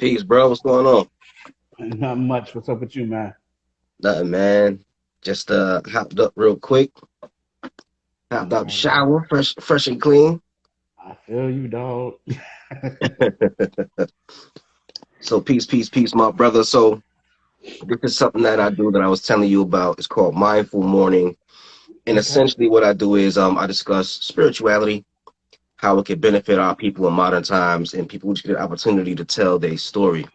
Peace, bro. What's going on? Not much. What's up with you, man? Nothing, man. Just hopped up real quick. Hopped out the All right. shower, fresh and clean. I feel you, dog. So peace, my brother. So this is something that I do that I was telling you about. It's called mindful morning, and Okay. essentially what I do is I discuss spirituality, how it can benefit our people in modern times, and people just get an opportunity to tell their story.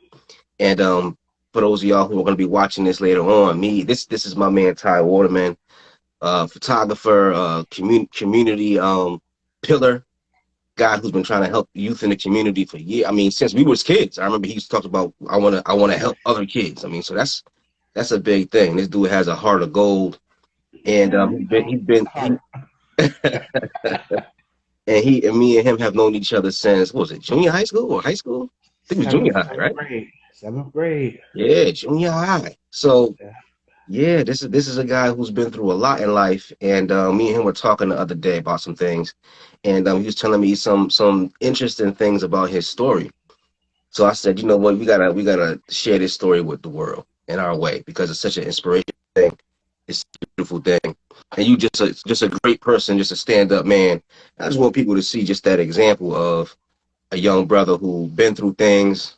And for those of y'all who are going to be watching this later on, this is my man Ty Waterman, photographer, community pillar, guy who's been trying to help youth in the community for years. I mean, since we was kids. I remember he used to talk about I wanna help other kids. I mean, so that's a big thing. This dude has a heart of gold, and Yeah, you know, it's hard. and me and him have known each other since, what was it, junior high school or high school? I think it was junior high, Seventh right? grade. Seventh grade. Yeah, junior high. So Yeah. yeah, this is a guy who's been through a lot in life, and me and him were talking the other day about some things, and he was telling me some interesting things about his story. So I said, you know what, we gotta share this story with the world in our way because it's such an inspiration thing. It's a beautiful thing, and you just a great person, just a stand up man. I just want people to see just that example of a young brother who been through things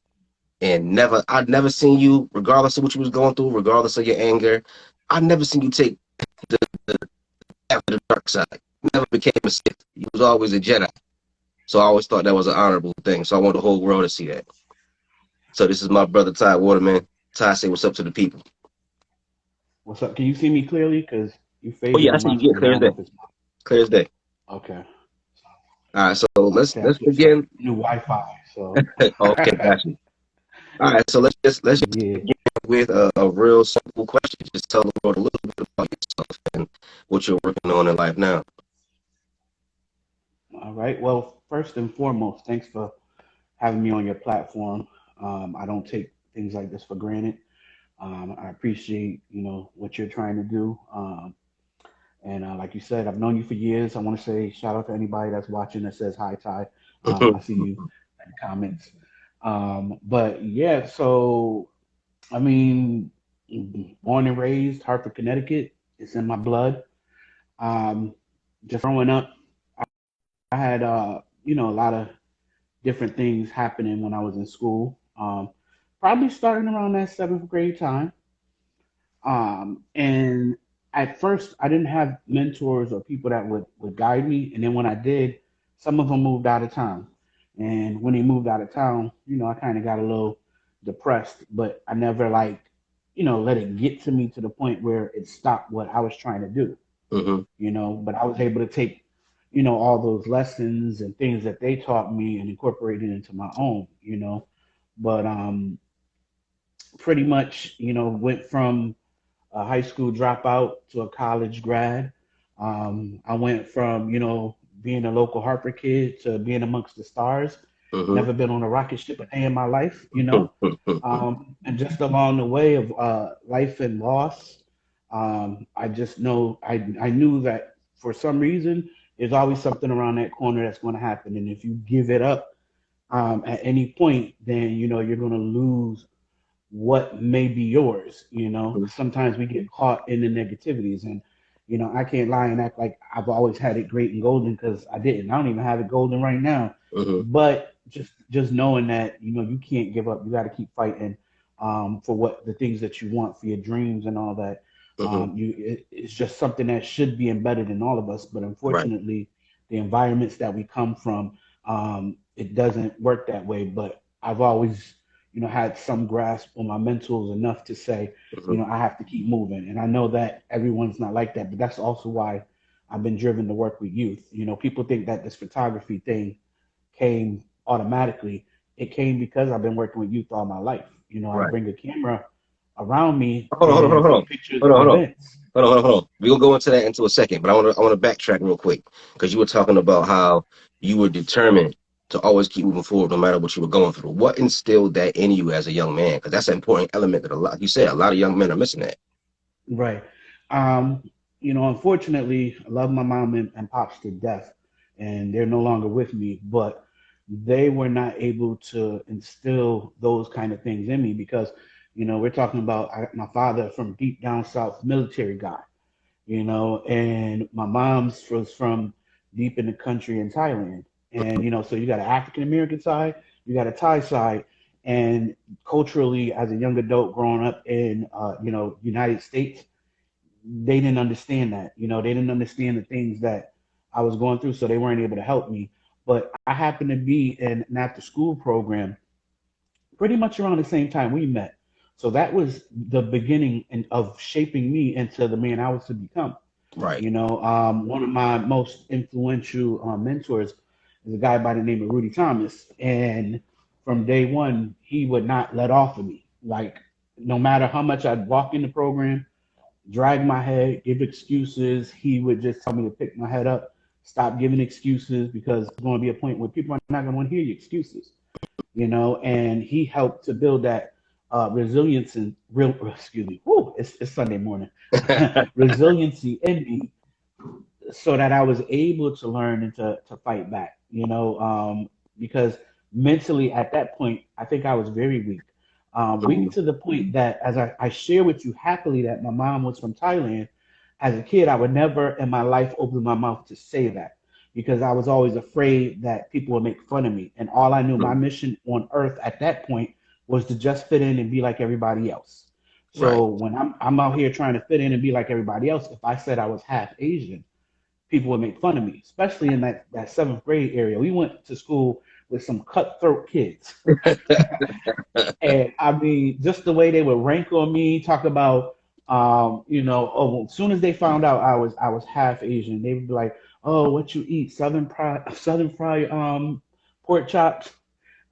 and I'd never seen you, regardless of what you was going through, regardless of your anger, I've never seen you take after the dark side. You never became a Sith. You was always a Jedi. So I always thought that was an honorable thing. So I want the whole world to see that. So this is my brother Ty Waterman. Ty, say what's up to the people. What's up? Can you see me clearly? Because you Oh fading yeah, I on see my you get screen. I clear as don't know day. if it's Clear as day. okay. All right, so let's Okay, I let's switched up begin. new Wi-Fi. So Okay, got you. All right, so let's just yeah. begin with a real simple question. Just tell the world a little bit about yourself and what you're working on in life now. All right. Well, first and foremost, thanks for having me on your platform. I don't take things like this for granted. I appreciate, what you're trying to do. And like you said, I've known you for years. I want to say shout out to anybody that's watching that says hi, Ty. I see you in the comments. But yeah, so I mean, born and raised Hartford, Connecticut. It's in my blood. Um, just growing up, I had a lot of different things happening when I was in school. Probably starting around that seventh grade time. And at first, I didn't have mentors or people that would guide me. And then when I did, some of them moved out of town. And when they moved out of town, I kind of got a little depressed, but I never let it get to me to the point where it stopped what I was trying to do, Hmm. but I was able to take, all those lessons and things that they taught me and incorporate it into my own. But pretty much, went from a high school dropout to a college grad. I went from, being a local Harper kid to being amongst the stars. Hmm. Never been on a rocket ship a day in my life. And just along the way of life and loss, I just know I knew that for some reason there's always something around that corner that's going to happen, and if you give it up at any point, then you're going to lose what may be yours. Sometimes we get caught in the negativities, and I can't lie and act like I've always had it great and golden, because I didn't. I don't even have it golden right now. Hmm. But just knowing that you can't give up, you got to keep fighting for what the things that you want, for your dreams and all that. Hmm. It's just something that should be embedded in all of us, but Right. unfortunately, the environments that we come from, it doesn't work that way. But I've always had some grasp on my mentals enough to say, Hmm. I have to keep moving. And I know that everyone's not like that, but that's also why I've been driven to work with youth. People think that this photography thing came automatically. It came because I've been working with youth all my life. I Right. bring a camera around me Hold on, hold on, and hold on, take pictures hold on, of hold on. events. Hold on, hold on, hold on. We're gonna go into that into a second, but I wanna backtrack real quick because you were talking about how you were determined to always keep moving forward no matter what you were going through. What instilled that in you as a young man? Because that's an important element that you said a lot of young men are missing that. Right. Um, Unfortunately, I love my mom and pops to death, and they're no longer with me. But they were not able to instill those kind of things in me because, we're talking about my father from deep down south, military guy, and my mom's was from deep in the country in Thailand. And, so you got an African American side, you got a Thai side. And culturally, as a young adult growing up in, United States, they didn't understand that. They didn't understand the things that I was going through, so they weren't able to help me. But I happened to be in an after school program pretty much around the same time we met. So that was the beginning of shaping me into the man I was to become. Right. One of my most influential mentors is a guy by the name of Rudy Thomas. And from day one, he would not let off of me. Like, no matter how much I'd walk in the program, drag my head, give excuses, he would just tell me to pick my head up, stop giving excuses because there's going to be a point where people are not going to want to hear your excuses, and he helped to build that resilience and real, excuse me, whoo, it's Sunday morning, resiliency in me so that I was able to learn and to fight back, because mentally at that point, I think I was very weak. Weak Mhm. to the point that, as I share with you happily, that my mom was from Thailand. As a kid, I would never in my life open my mouth to say that because I was always afraid that people would make fun of me. And all I knew, my Mhm. mission on earth at that point was to just fit in and be like everybody else. Right. So when I'm out here trying to fit in and be like everybody else, if I said I was half Asian, people would make fun of me, especially in that seventh grade area. We went to school with some cutthroat kids. And I mean, just the way they would rank on me, talk about, oh, well, as soon as they found out I was half Asian, they would be like, oh, what you eat? Southern fried pork chops.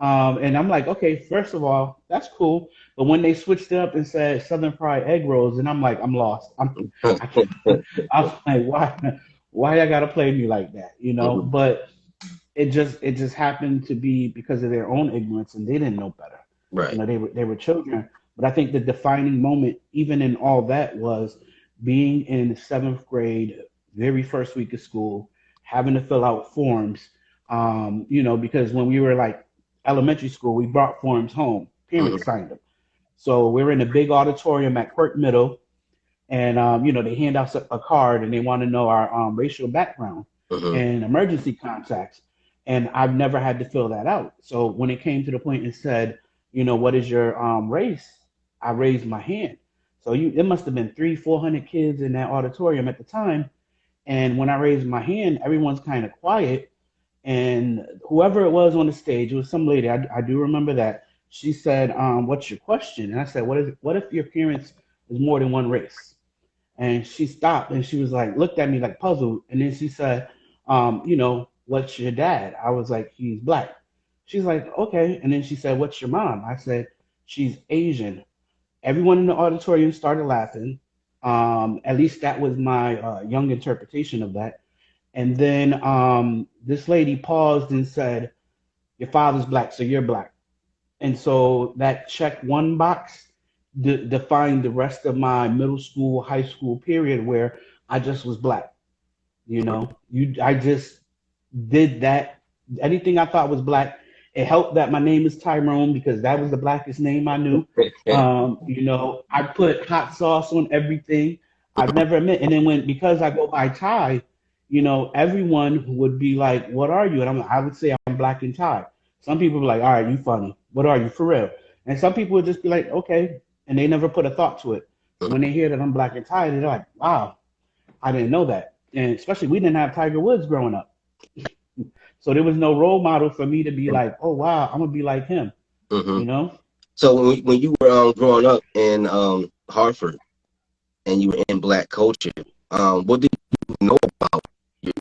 And I'm like, okay, first of all, that's cool. But when they switched it up and said Southern fried egg rolls, and I'm like, I'm lost. I can't, I'm like, why I gotta play me like that, Mhm. But it just happened to be because of their own ignorance, and they didn't know better. Right. They were children. But I think the defining moment, even in all that, was being in seventh grade, very first week of school, having to fill out forms. Because when we were like elementary school, we brought forms home. Parents Mhm. signed them. So we're in a big auditorium at Quirk Middle, and they hand us a card and they want to know our racial background Mhm. and emergency contacts. And I've never had to fill that out. So when it came to the point and said, what is your race? I raised my hand. So it must have been 400 kids in that auditorium at the time. And when I raised my hand, everyone's kind of quiet. And whoever it was on the stage, it was some lady. I do remember that. She said, "What's your question?" And I said, What if your parents is more than one race?" And she stopped and she was like, looked at me like puzzled. And then she said, what's your dad? I was like, he's black. She's like, okay. And then she said, what's your mom? I said, she's Asian. Everyone in the auditorium started laughing. At least that was my young interpretation of that. And then this lady paused and said, your father's black, so you're black. And so that checked one box defined the rest of my middle school, high school period where I just was black. I just did that. Anything I thought was black. It helped that my name is Tyrone because that was the blackest name I knew. I put hot sauce on everything. I've never met, and then because I go by Ty, everyone would be like, "What are you?" And I would say I'm black and Thai. Some people were like, "All right, you funny. What are you for real?" And some people would just be like, "Okay," and they never put a thought to it. So when they hear that I'm black and Thai, they're like, "Wow, I didn't know that." And especially we didn't have Tiger Woods growing up, so there was no role model for me to be like, "Oh wow, I'm gonna be like him," Mhm. you know. So when you were growing up in Hartford and you were in black culture, what did you know about your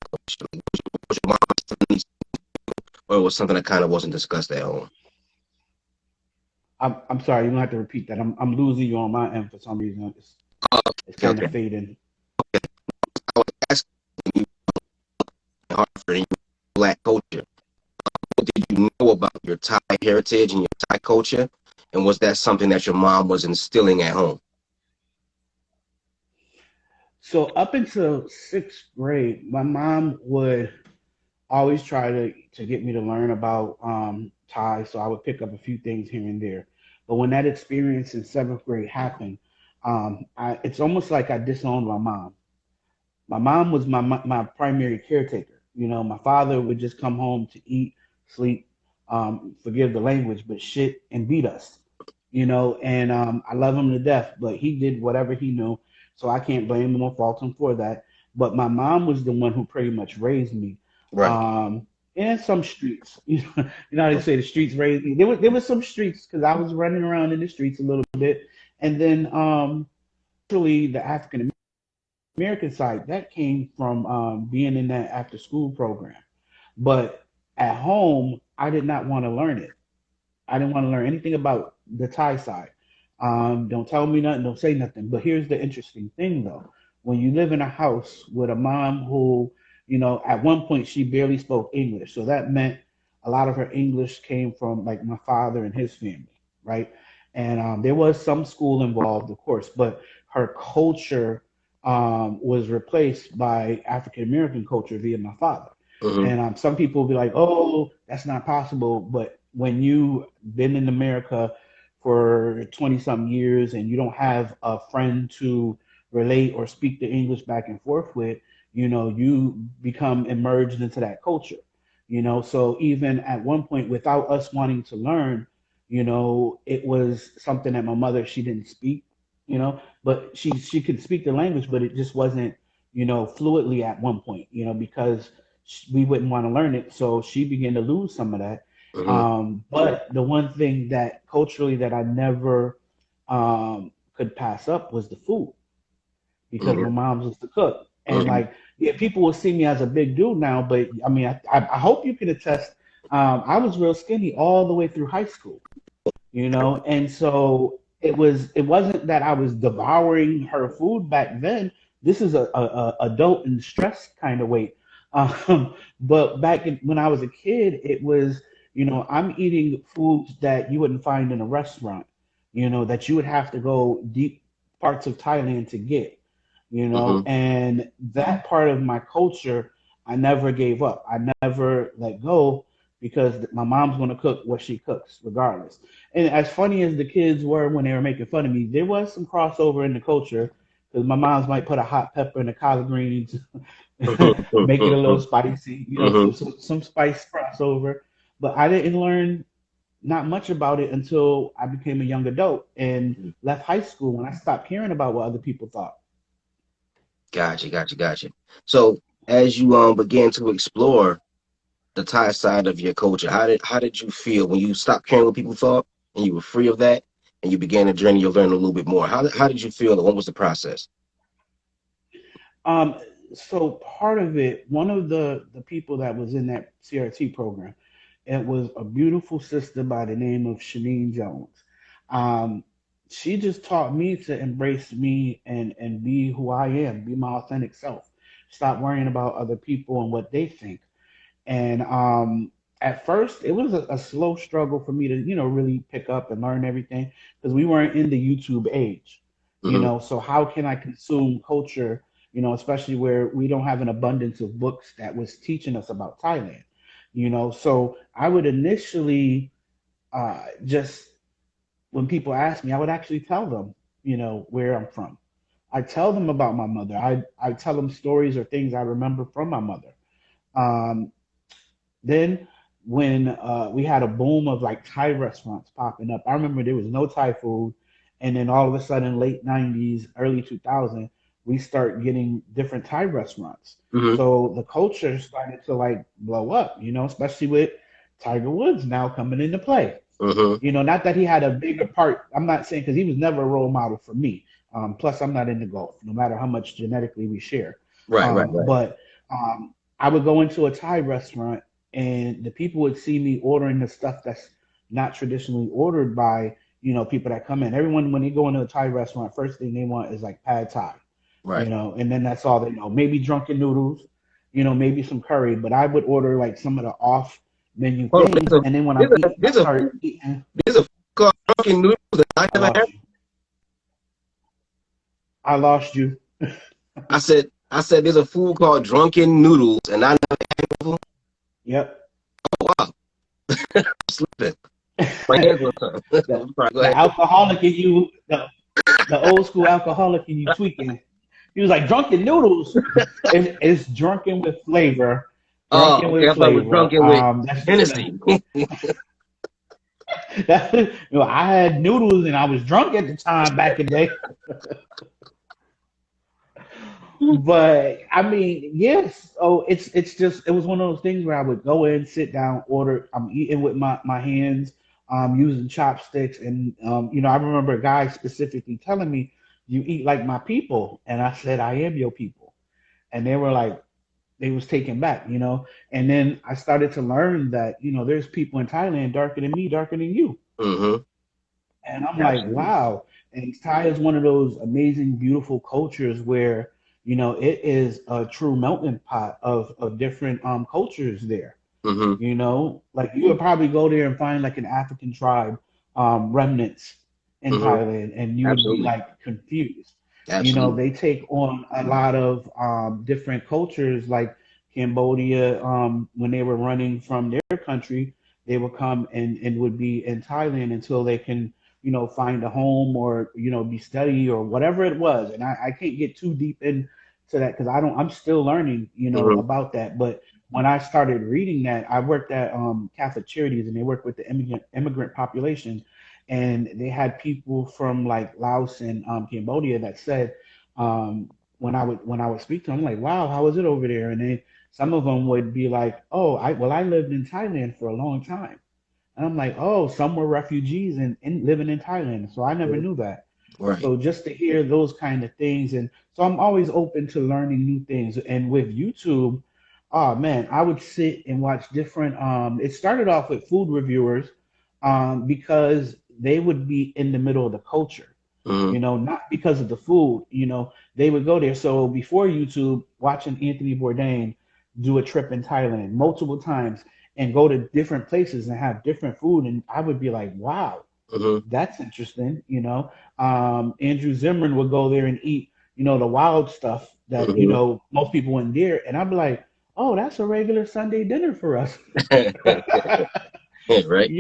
culture? Was your mom telling you, or it was something that kind of wasn't discussed at home? I'm sorry, you don't have to repeat that. I'm losing you on my end for some reason. It's Okay, kind of okay. fading. I was asking you in Hartford and you were black culture. What did you know about your Thai heritage and your Thai culture? And was that something that your mom was instilling at home? So up until sixth grade, my mom would always try to get me to learn about Thai, so I would pick up a few things here and there. But when that experience in seventh grade happened, it's almost like I disowned my mom. My mom was my primary caretaker. You know, my father would just come home to eat, sleep, forgive the language, but shit and beat us. You know, and I love him to death, but he did whatever he knew, so I can't blame him or fault him for that. But my mom was the one who pretty much raised me. Right. In some streets, you know how they say the streets raised me. There was some streets because I was running around in the streets a little bit, and then actually the African American side that came from being in that after school program. But at home, I did not want to learn it. I didn't want to learn anything about the Thai side. Don't tell me nothing, don't say nothing. But here's the interesting thing though. When you live in a house with a mom who, you know, at one point she barely spoke English. So that meant a lot of her English came from like my father and his family, right? And there was some school involved, of course, but her culture was replaced by African American culture via my father. Mm-hmm. And some people will be like, "Oh, that's not possible." But when you've been in America for 20 some years and you don't have a friend to relate or speak the English back and forth with, you know, you become immersed into that culture. You know, so even at one point, without us wanting to learn, you know, it was something that my mother she didn't speak, you know, but she could speak the language, but it just wasn't, you know, fluently at one point, you know, because we wouldn't want to learn it. So she began to lose some of that. Mm-hmm. But the one thing that culturally that I never could pass up was the food because my Mm-hmm. mom was the cook. And Mm-hmm. like, yeah, people will see me as a big dude now, but I mean, I hope you can attest. I was real skinny all the way through high school, you know, and so it wasn't that I was devouring her food back then. This is a adult and stress kind of weight. But when I was a kid, it was, you know, I'm eating foods that you wouldn't find in a restaurant, you know, that you would have to go deep parts of Thailand to get, you know, Mm-hmm. and that part of my culture, I never gave up. I never let go because my mom's going to cook what she cooks regardless. And as funny as the kids were when they were making fun of me, there was some crossover in the culture because my mom's might put a hot pepper in the collard greens, make it a little spicy, you know, Mm-hmm. some spice crossover. But I didn't learn not much about it until I became a young adult and left high school when I stopped caring about what other people thought. Gotcha, gotcha, gotcha. So as you began to explore the Thai side of your culture, how did you feel when you stopped caring what people thought and you were free of that and you began a journey of learning a little bit more? How did you feel and what was the process? Um, so part of it, one of the people that was in that CRT program, it was a beautiful sister by the name of Shanine Jones. Um, she just taught me to embrace me and be who I am, be my authentic self. Stop worrying about other people and what they think. And at first, it was a slow struggle for me to, you know, really pick up and learn everything because we weren't in the YouTube age, you Mm-hmm. know. So how can I consume culture, you know, especially where we don't have an abundance of books that was teaching us about Thailand, you know? So I would initially just when people ask me, I would actually tell them, you know, where I'm from. I tell them about my mother. I tell them stories or things I remember from my mother. Um, then when we had a boom of like Thai restaurants popping up, I remember there was no Thai food, and then all of a sudden, late '90s, early 2000, we start getting different Thai restaurants. Mm-hmm. So the culture started to like blow up, you know, especially with Tiger Woods now coming into play. Mm-hmm. You know, not that he had a bigger part. I'm not saying because he was never a role model for me. Plus, I'm not into golf, no matter how much genetically we share. Right, right, right. But I would go into a Thai restaurant and the people would see me ordering the stuff that's not traditionally ordered by, you know, people that come in. Everyone, when they go into a Thai restaurant, first thing they want is like pad Thai, you Right. know, and then that's all they know. Maybe drunken noodles, you know, maybe some curry, but I would order like some of the off menu Hold on, things. And then when there's I'm a eating, I there's a start food eating. there's a food called Drunken Noodles that I I never had. lost you. I lost you. I said there's a food called Drunken Noodles and I never had it before. Yep. Wow, I'm sleeping. My hands the on something. Sorry, go the ahead. alcoholic in you, the old school alcoholic in you tweaking. He was like, drunken noodles is drunken with flavor. Oh, Drunken okay. with I thought it was flavor. drunken with That's just Hennessy. I had noodles and I was drunk at the time back in the day. But I mean, yes. Oh, it's just it was one of those things where I would go in, sit down, order. I'm eating with my hands, using chopsticks, and I remember a guy specifically telling me, "You eat like my people," and I said, "I am your people," and they were like, they was taken back, And then I started to learn that there's people in Thailand darker than me, darker than you. Mm-hmm. And I'm like, Absolutely. wow. And Thai is one of those amazing, beautiful cultures where, it is a true melting pot of different cultures there. Mm-hmm. Like you would probably go there and find like an African tribe remnants in Mm-hmm. Thailand, and you would be Absolutely. like confused. Absolutely. They take on a lot of different cultures, like Cambodia. When they were running from their country, they would come and would be in Thailand until they can, find a home or be steady or whatever it was. And I can't get too deep into that because I'm still learning, Mm-hmm. about that. But when I started reading that, I worked at Catholic Charities, and they work with the immigrant population, and they had people from like Laos and Cambodia that said, when I would speak to them, I'm like, wow, how is it over there? And then some of them would be like, oh, I lived in Thailand for a long time, and I'm like, oh, some were refugees and living in Thailand, so I never Mm-hmm. knew that. Right. So just to hear those kind of things, and so I'm always open to learning new things. And with YouTube, oh man, I would sit and watch different. It started off with food reviewers, because they would be in the middle of the culture, Mm-hmm. not because of the food. They would go there. So before YouTube, watching Anthony Bourdain do a trip in Thailand multiple times and go to different places and have different food, and I would be like, wow, Mm-hmm. that's interesting. Andrew Zimmern would go there and eat, the wild stuff that, Mm-hmm. most people wouldn't dare. And I'd be like, oh, that's a regular Sunday dinner for us. Right.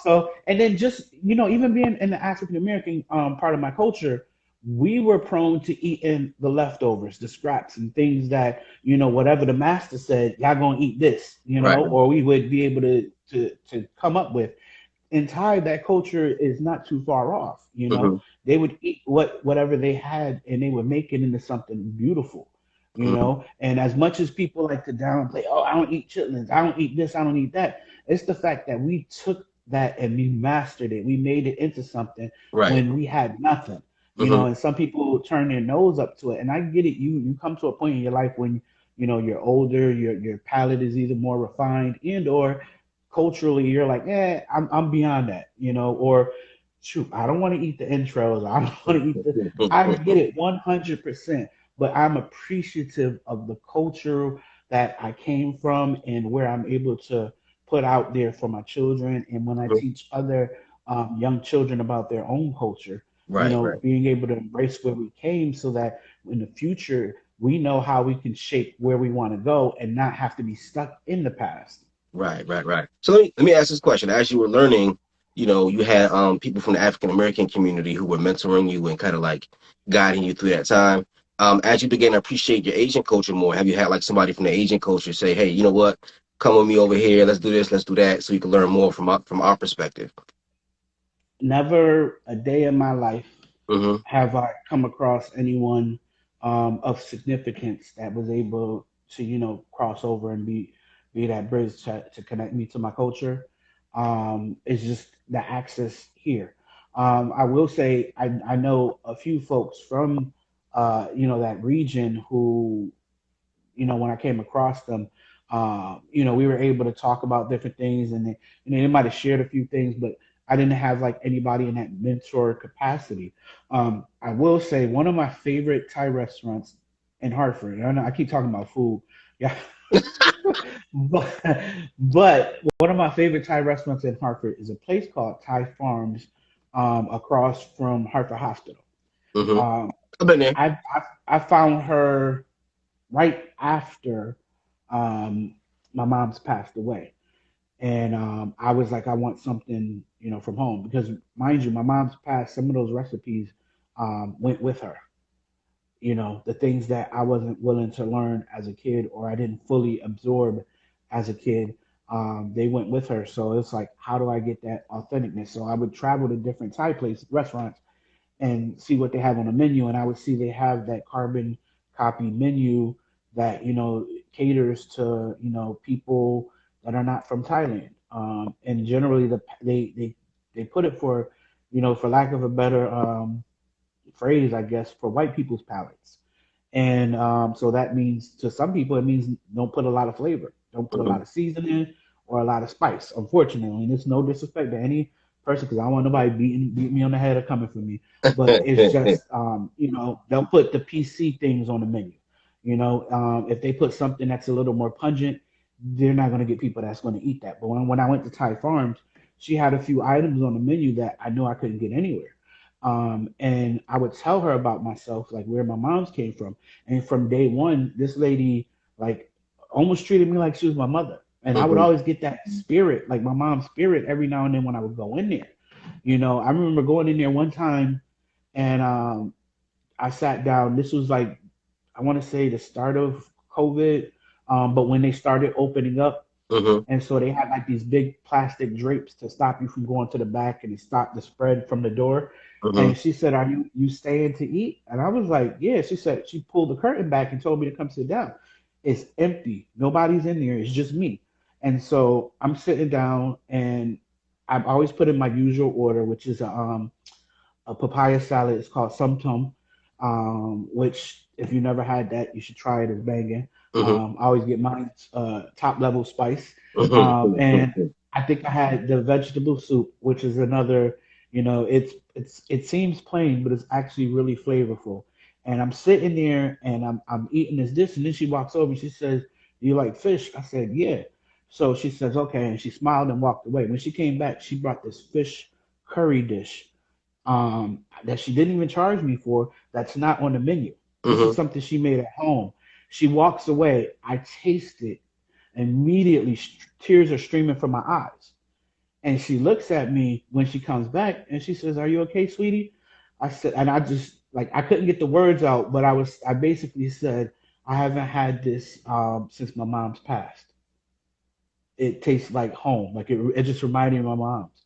So, and then just, even being in the African American part of my culture, we were prone to eating the leftovers, the scraps and things that, whatever the master said, y'all gonna eat this, Right. or we would be able to come up with. In Thai, that culture is not too far off. Mm-hmm. They would eat whatever they had, and they would make it into something beautiful. Mm-hmm. And as much as people like to downplay, oh, I don't eat chitlins, I don't eat this, I don't eat that. It's the fact that we took that and we mastered it. We made it into something Right. when we had nothing. Mm-hmm. And some people turn their nose up to it. And I get it. You come to a point in your life when you're older, your palate is either more refined and or culturally you're like, I'm beyond that, or shoot, I don't want to eat the intros. I don't want to eat the. I get it 100%, but I'm appreciative of the culture that I came from and where I'm able to put out there for my children. And when I teach other young children about their own culture, Right. Right. being able to embrace where we came so that in the future we know how we can shape where we want to go and not have to be stuck in the past. Right, right, right. So let me ask this question. As you were learning, you had people from the African American community who were mentoring you and kind of like guiding you through that time. As you began to appreciate your Asian culture more, have you had like somebody from the Asian culture say, "Hey, you know what? Come with me over here. Let's do this. Let's do that," so you can learn more from our perspective. Never a day in my life Mm-hmm. have I come across anyone of significance that was able to, cross over and be that bridge to connect me to my culture. It's just the access here. I will say I know a few folks from that region who when I came across them, we were able to talk about different things, and they might have shared a few things, but I didn't have like anybody in that mentor capacity. I will say one of my favorite Thai restaurants in Hartford. I know I keep talking about food, yeah, but one of my favorite Thai restaurants in Hartford is a place called Thai Farms, across from Hartford Hospital. Mm-hmm. Um, I've been there. I found her right after. Um, my mom's passed away, and I was like, I want something, from home because, mind you, my mom's passed. Some of those recipes went with her. The things that I wasn't willing to learn as a kid or I didn't fully absorb as a kid, they went with her. So it's like, how do I get that authenticness? So I would travel to different Thai places, restaurants, and see what they have on the menu. And I would see they have that carbon copy menu that, caters to, people that are not from Thailand. And generally they put it for, for lack of a better phrase, I guess, for white people's palates. And so that means to some people, it means don't put a lot of flavor, don't put a Hmm. lot of seasoning or a lot of spice, unfortunately. And it's no disrespect to any person because I don't want nobody beating me on the head or coming for me. But it's just, they'll put the PC things on the menu. If they put something that's a little more pungent, they're not going to get people that's going to eat that. But when I went to Thai Farms, she had a few items on the menu that I knew I couldn't get anywhere. And I would tell her about myself, like where my mom's came from. And from day one, this lady like almost treated me like she was my mother. And I would Hmm. always get that spirit, like my mom's spirit, every now and then when I would go in there. I remember going in there one time and I sat down. This was like, I want to say the start of COVID, but when they started opening up, Hmm. and so they had like these big plastic drapes to stop you from going to the back and it stopped the spread from the door. Hmm. And she said, "Are you staying to eat?" And I was like, "Yeah." She said she pulled the curtain back and told me to come sit down. It's empty. Nobody's in there. It's just me. And so I'm sitting down and I've always put in my usual order, which is a papaya salad. It's called sumtum, which if you never had that, you should try it. It's banging. Hmm. I always get mine top level spice, and Hmm. I think I had the vegetable soup, which is another. It seems plain, but it's actually really flavorful. And I'm sitting there and I'm eating this, and then she walks over and she says, "Do you like fish?" I said, "Yeah." So she says, "Okay," and she smiled and walked away. When she came back, she brought this fish curry dish that she didn't even charge me for. That's not on the menu. This is Hmm. something she made at home. She walks away. I taste it. Immediately, tears are streaming from my eyes. And she looks at me when she comes back and she says, "Are you okay, sweetie?" I said, and I just like I couldn't get the words out, but I basically said, "I haven't had this since my mom's passed. It tastes like home. Like it just reminded me of my mom's."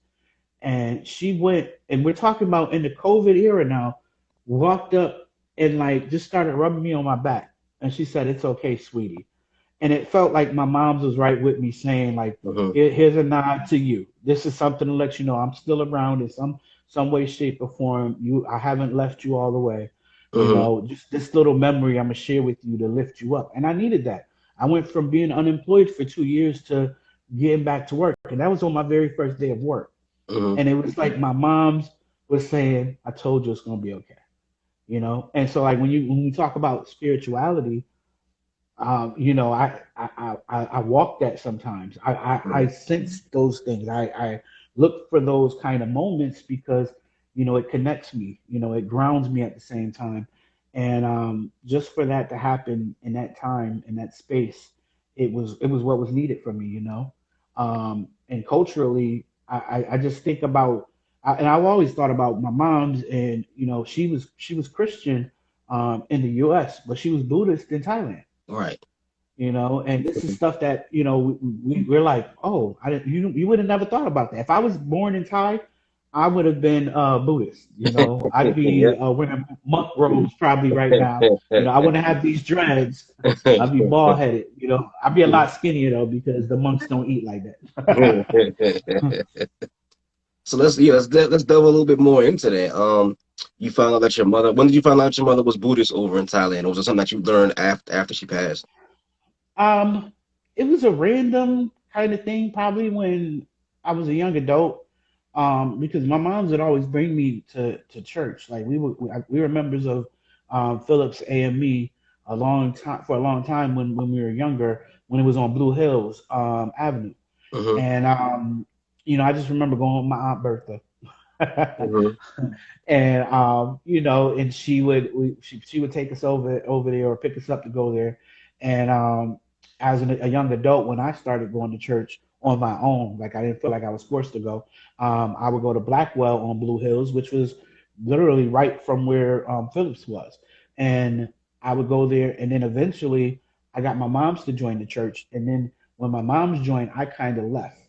And she went, and we're talking about in the COVID era now, walked up and like just started rubbing me on my back. And she said, "It's okay, sweetie." And it felt like my mom's was right with me saying, like, Hmm. Here's a nod to you. This is something to let you know I'm still around in some way, shape, or form. I haven't left you all the way. Hmm. Just this little memory I'm gonna share with you to lift you up. And I needed that. I went from being unemployed for 2 years to getting back to work. And that was on my very first day of work. Hmm. And it was like my mom's was saying, "I told you it's gonna be okay." And so like when we talk about spirituality, I walk that sometimes. I sense those things. I look for those kind of moments because it connects me. It grounds me at the same time. And just for that to happen in that time in that space, it was what was needed for me. And culturally, I just think about, and I've always thought about my mom's, and she was Christian in the U.S., but she was Buddhist in Thailand. Right. And this is stuff that we're like, oh, I didn't, you would have never thought about that. If I was born in Thai, I would have been Buddhist. I'd be Yeah. wearing monk robes probably right now. I wouldn't have these dreads. I'd be bald headed. I'd be a lot skinnier though because the monks don't eat like that. So let's delve a little bit more into that. You found out that your mother. When did you find out your mother was Buddhist over in Thailand? Or was it something that you learned after she passed? Um, it was a random kind of thing, probably when I was a young adult. Because my moms would always bring me to church. Like we were members of Phillips AME for a long time when we were younger, when it was on Blue Hills Avenue. Hmm. And I just remember going with my aunt Bertha. Hmm. And and she would take us over there or pick us up to go there. And as a young adult, when I started going to church on my own, like I didn't feel like I was forced to go, I would go to Blackwell on Blue Hills, which was literally right from where Phillips was. And I would go there. And then eventually I got my mom's to join the church. And then when my mom's joined, I kind of left.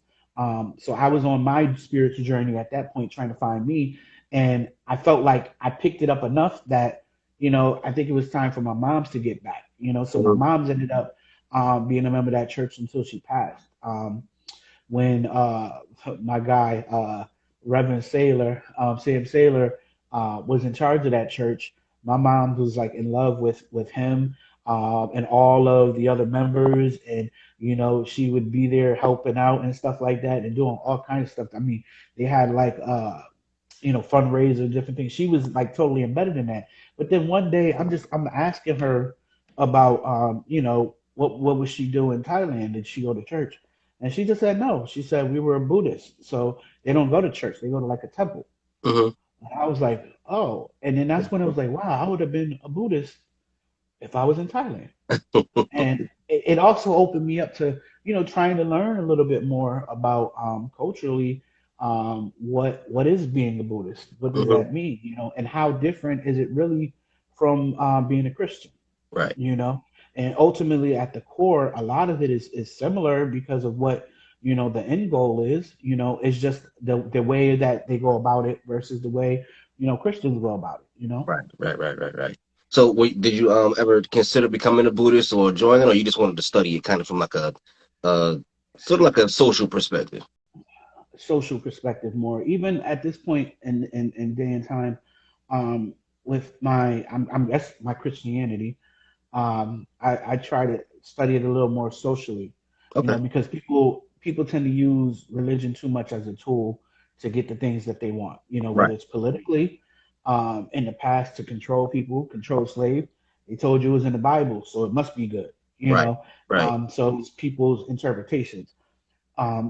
So I was on my spiritual journey at that point, trying to find me. And I felt like I picked it up enough that, I think it was time for my mom's to get back, so my Mhm. mom's ended up being a member of that church until she passed. When my guy, Reverend Saylor, Sam Saylor, was in charge of that church, my mom was like in love with him and all of the other members, and she would be there helping out and stuff like that, and doing all kinds of stuff. I mean, they had like fundraiser, different things. She was like totally embedded in that. But then one day, I'm asking her about what was she doing in Thailand? Did she go to church? And she just said no. She said we were Buddhists, so they don't go to church. They go to like a temple. Mhm. And I was like, oh. And then that's when I was like, wow, I would have been a Buddhist if I was in Thailand. And it also opened me up to trying to learn a little bit more about culturally what is being a Buddhist, what does Mhm. that mean, and how different is it really from being a Christian, Right. you know and ultimately at the core a lot of it is similar because of what the end goal is. It's just the way that they go about it versus the way Christians go about it. Right. Right. Right. Right. Right. So, did you ever consider becoming a Buddhist or joining, or you just wanted to study it kind of from like a uh sort of like a social perspective? Social perspective more, even at this point in day and time, um, with that's my Christianity. I try to study it a little more socially, Okay. because people tend to use religion too much as a tool to get the things that they want, Right. whether it's politically, in the past to control people, control slaves. They told you it was in the Bible, so it must be good, Right. Right. so it's people's interpretations.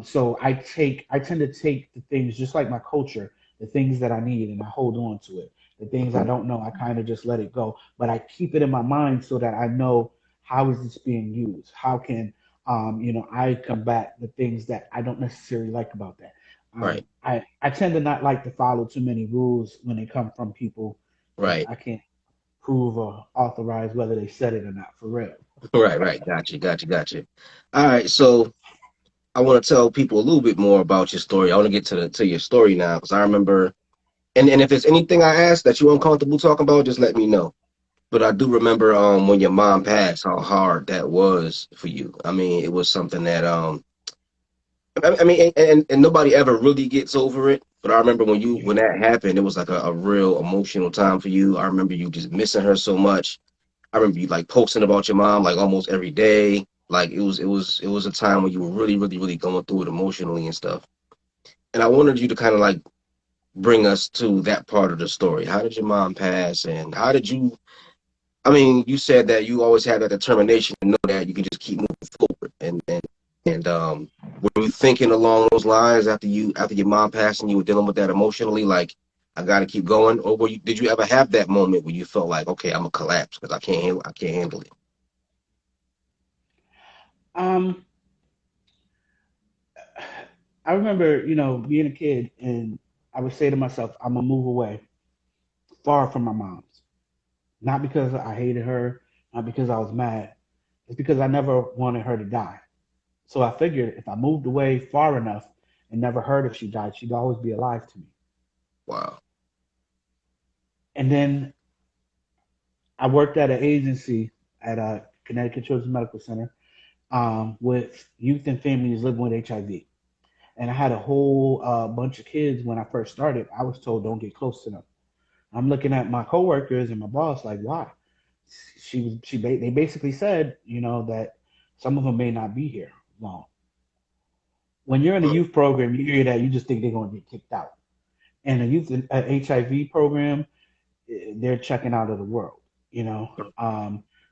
So I tend to take the things just like my culture, the things that I need, and I hold on to it. The things I Mhm. don't know, I kind of just let it go. But I keep it in my mind so that I know how is this being used? How can I combat the things that I don't necessarily like about that? Right. I tend to not like to follow too many rules when they come from people that Right. I can't prove or authorize whether they said it or not for real. Right. Right. Gotcha. Gotcha. Gotcha. All right. So, I want to tell people a little bit more about your story. I want to get to your story now because I remember, and if there's anything I ask that you're uncomfortable talking about, just let me know. But I do remember when your mom passed, how hard that was for you. I mean, it was something that I mean, and nobody ever really gets over it. But I remember Yeah. when that happened, it was like a real emotional time for you. I remember you just missing her so much. I remember you like posting about your mom like almost every day. Like it was a time when you were really, really, really going through it emotionally and stuff. And I wanted you to kind of like bring us to that part of the story. How did your mom pass, and how did you? I mean, you said that you always had that determination to know that you can just keep moving forward, and were you thinking along those lines after your mom passed and you were dealing with that emotionally, like I got to keep going, or did you ever have that moment where you felt like, okay, I'm gonna collapse because I can't handle it? Um, I remember, being a kid, and I would say to myself, I'm gonna move away, far from my mom's. Not because I hated her, not because I was mad. It's because I never wanted her to die. So I figured if I moved away far enough and never heard if she died, she'd always be alive to me. Wow. And then I worked at an agency at a Connecticut Children's Medical Center, with youth and families living with HIV. And I had a whole bunch of kids when I first started. I was told don't get close to them. I'm looking at my coworkers and my boss like, why? They basically said, that some of them may not be here long. When you're in a Mm. youth program, you hear that, you just think they're going to get kicked out. And a youth HIV program, they're checking out of the world. You know,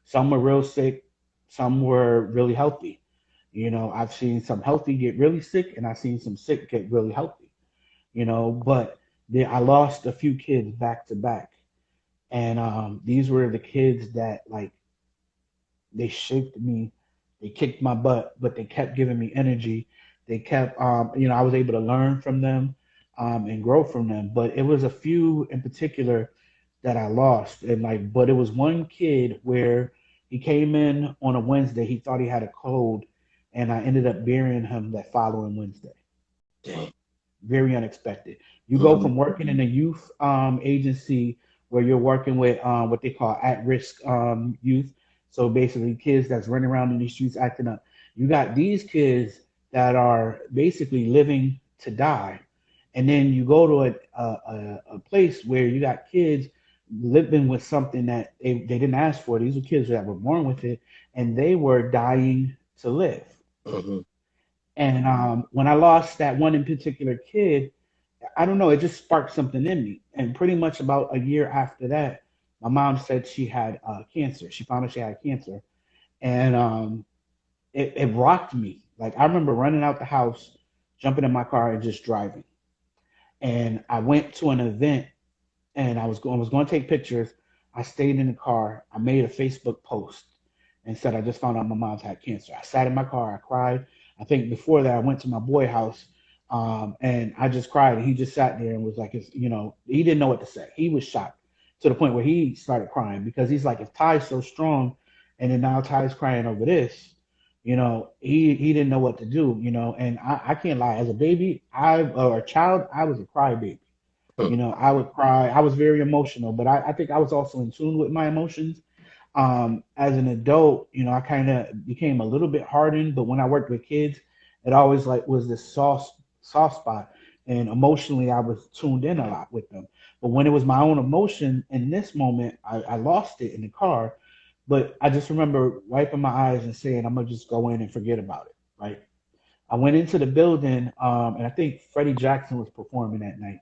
some were real sick, some were really healthy. I've seen some healthy get really sick, and I've seen some sick get really healthy. But I lost a few kids back to back, and these were the kids that like they shaped me, They kicked my butt, but they kept giving me energy. They kept, I was able to learn from them and grow from them. But it was a few in particular that I lost, and like, but it was one kid where he came in on a Wednesday. He thought he had a cold, and I ended up burying him that following Wednesday. Dang. Very unexpected. You go Mm-hmm. from working in a youth agency where you're working with what they call at-risk youth. So basically, kids that's running around in these streets acting up. You got these kids that are basically living to die, and then you go to a place where you got kids living with something that they didn't ask for. These were kids that were born with it, and they were dying to live. Mm-hmm. And when I lost that one in particular kid, I don't know, it just sparked something in me. And pretty much about a year after that, my mom said she had cancer. She found out she had cancer. And it rocked me. Like, I remember running out the house, jumping in my car, and just driving. And I went to an event and I was going to take pictures. I stayed in the car. I made a Facebook post and said I just found out my mom's had cancer. I sat in my car. I cried. I think before that I went to my boy house, and I just cried. And he just sat there and was like, he didn't know what to say. He was shocked to the point where he started crying because he's like, if Ty's so strong, and then now Ty's crying over this. He didn't know what to do. And I can't lie. As a baby, or a child, I was a crybaby. I would cry. I was very emotional, but I think I was also in tune with my emotions. As an adult, I kind of became a little bit hardened, but when I worked with kids, it always like was this soft spot. And emotionally, I was tuned in a lot with them. But when it was my own emotion in this moment, I lost it in the car. But I just remember wiping my eyes and saying, I'm gonna just go in and forget about it. Right. I went into the building, and I think Freddie Jackson was performing that night.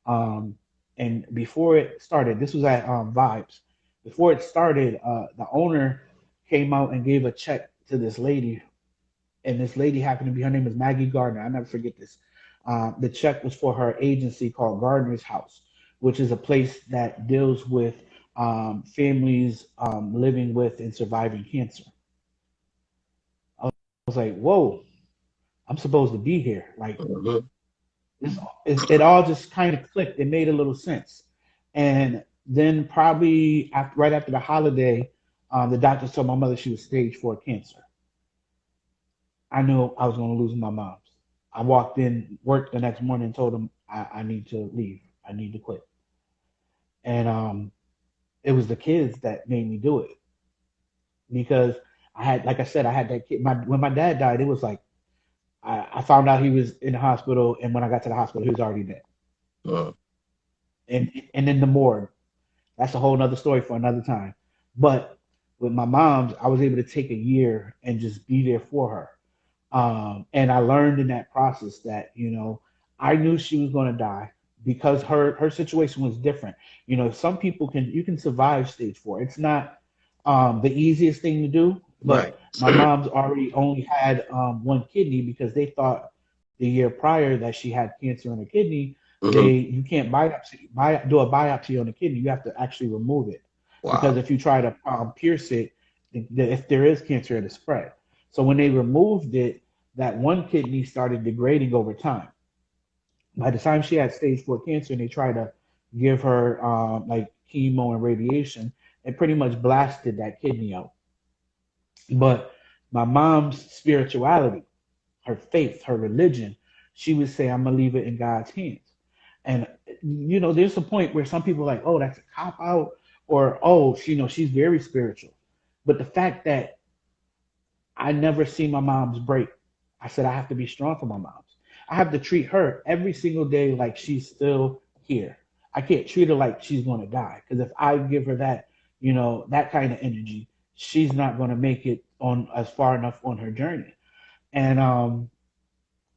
Um, and before it started, this was at Vibes. Before it started, the owner came out and gave a check to this lady, and this lady happened to be, her name is Maggie Gardner. I never forget this. The check was for her agency called Gardner's House, which is a place that deals with families living with and surviving cancer. I was like, whoa, I'm supposed to be here. Like, Mm-hmm. it all just kind of clicked. It made a little sense. And then probably right after the holiday, the doctors told my mother she was stage 4 cancer. I knew I was going to lose my mom's. I walked in, worked the next morning, and told them I need to leave. I need to quit. And it was the kids that made me do it because like I said, I had that kid. When my dad died, it was like I found out he was in the hospital, and when I got to the hospital, he was already dead. Mm-hmm. And in the morgue, that's a whole nother story for another time. But with my mom's, I was able to take a year and just be there for her. And I learned in that process that, I knew she was going to die because her situation was different. Some people you can survive stage 4. It's not the easiest thing to do, Right. but my mom's already only had one kidney because they thought the year prior that she had cancer in her kidney. Mm-hmm. You can't do a biopsy on the kidney. You have to actually remove it because Wow. if you try to pierce it, if there is cancer, it'll spread. So when they removed it, that one kidney started degrading over time. By the time she had stage 4 cancer and they tried to give her like chemo and radiation, it pretty much blasted that kidney out. But my mom's spirituality, her faith, her religion, she would say, I'm gonna leave it in God's hands. And there's a point where some people are like, oh, that's a cop out, or oh, she's very spiritual. But the fact that I never see my mom's break, I said I have to be strong for my mom's. I have to treat her every single day like she's still here. I can't treat her like she's gonna die. Because if I give her that, that kind of energy, she's not gonna make it on as far enough on her journey. And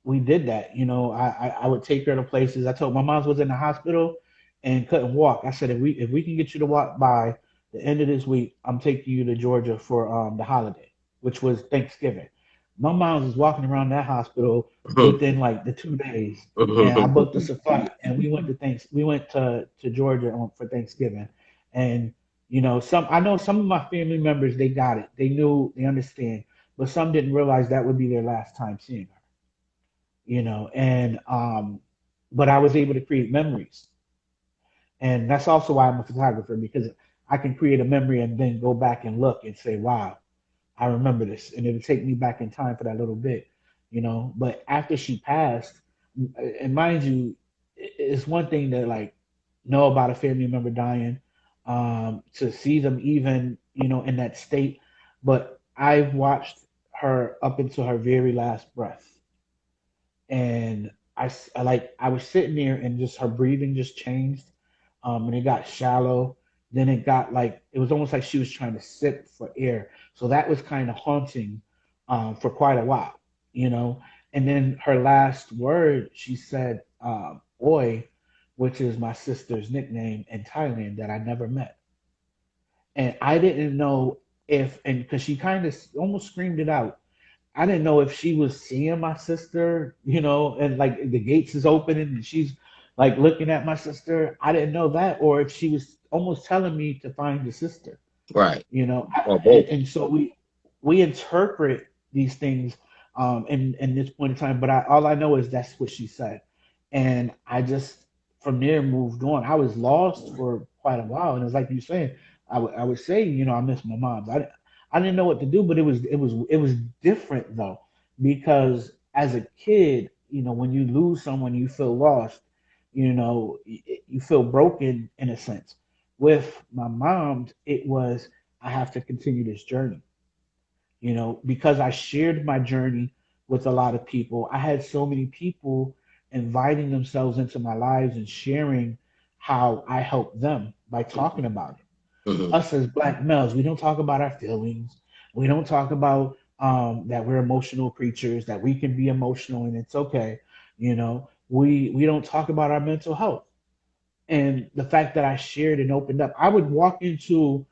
we did that. I would take her to places. I told my mom was in the hospital and couldn't walk. I said, if we can get you to walk by the end of this week, I'm taking you to Georgia for the holiday, which was Thanksgiving. My mom was walking around that hospital Mm-hmm. within like the 2 days, and I booked Mm-hmm. us a flight, and we went to Georgia for Thanksgiving, and some I know some of my family members they got it, they knew, they understand, but some didn't realize that would be their last time seeing her, and but I was able to create memories. And that's also why I'm a photographer, because I can create a memory and then go back and look and say, wow, I remember this. And it'll take me back in time for that little bit. But after she passed, and mind you, it's one thing to like know about a family member dying, to see them even, in that state. But I've watched her up until her very last breath. And I was sitting there and just her breathing just changed, and it got shallow. Then it got like it was almost like she was trying to sip for air. So that was kind of haunting, for quite a while. And then her last word, she said, "Oi," which is my sister's nickname in Thailand that I never met, and I didn't know if, and because she kind of almost screamed it out, I didn't know if she was seeing my sister, and like the gates is opening and she's like looking at my sister. I didn't know that, or if she was almost telling me to find the sister, Right. Or and, both. and so we interpret these things, in this point in time. But all I know is that's what she said, and I just from there moved on. I was lost for quite a while, and it's like you saying, I would say, I miss my mom. I didn't know what to do, but it was different though, because as a kid, when you lose someone, you feel lost. You feel broken in a sense. With my mom, it was I have to continue this journey. Because I shared my journey with a lot of people. I had so many people inviting themselves into my lives and sharing how I helped them by talking about it. Hmm. Us as black males, we don't talk about our feelings. We don't talk about, that we're emotional creatures, that we can be emotional and it's okay. We don't talk about our mental health. And the fact that I shared and opened up, I would walk into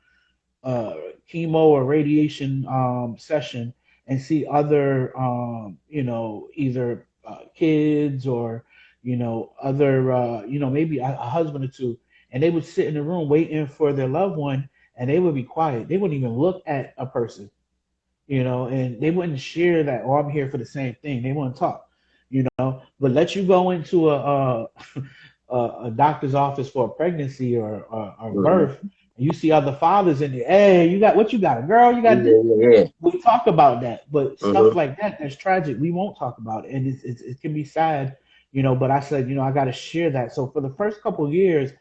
uh, chemo or radiation, session and see other, either, kids or, other, maybe a husband or two, and they would sit in the room waiting for their loved one, and they would be quiet. They wouldn't even look at a person, and they wouldn't share that, oh, I'm here for the same thing. They wouldn't talk. But let you go into a doctor's office for a pregnancy or Hmm. birth, and you see other fathers in there. Hey, you got what you got, a girl? You got this? Yeah, yeah. We talk about that, but stuff Hmm. like that that's tragic. We won't talk about it, and it can be sad. But I said, I got to share that. So for the first couple of years,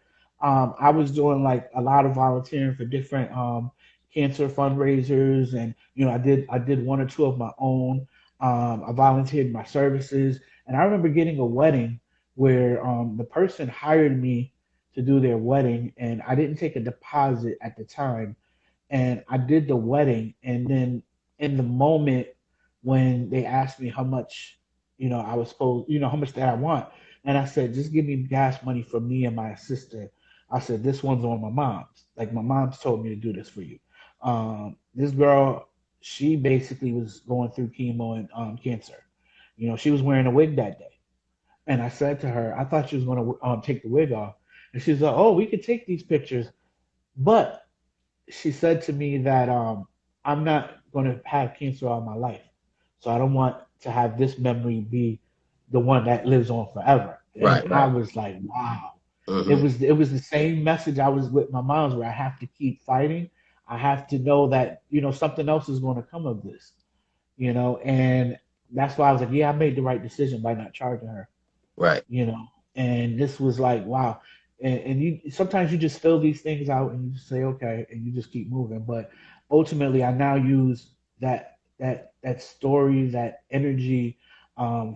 I was doing like a lot of volunteering for different, cancer fundraisers, and I did one or two of my own. I volunteered my services, and I remember getting a wedding where, the person hired me to do their wedding, and I didn't take a deposit at the time, and I did the wedding, and then in the moment when they asked me how much, I was supposed, how much that I want, and I said, just give me gas money for me and my assistant. I said, this one's on my mom's. Like my mom's told me to do this for you. This girl, she basically was going through chemo and, cancer. She was wearing a wig that day, and I said to her, I thought she was going to, take the wig off, and she's like, oh, we could take these pictures, but she said to me that, I'm not going to have cancer all my life. So I don't want to have this memory be the one that lives on forever. And Right, I right. was like, wow. It Hmm. was it was the same message I was with my mom's, where I have to keep fighting. I have to know that, something else is going to come of this, and that's why I was like, yeah, I made the right decision by not charging her Right, you know. And this was like, wow. And you sometimes you just fill these things out and you just say, okay, and you just keep moving. But ultimately, I now use that story, that energy,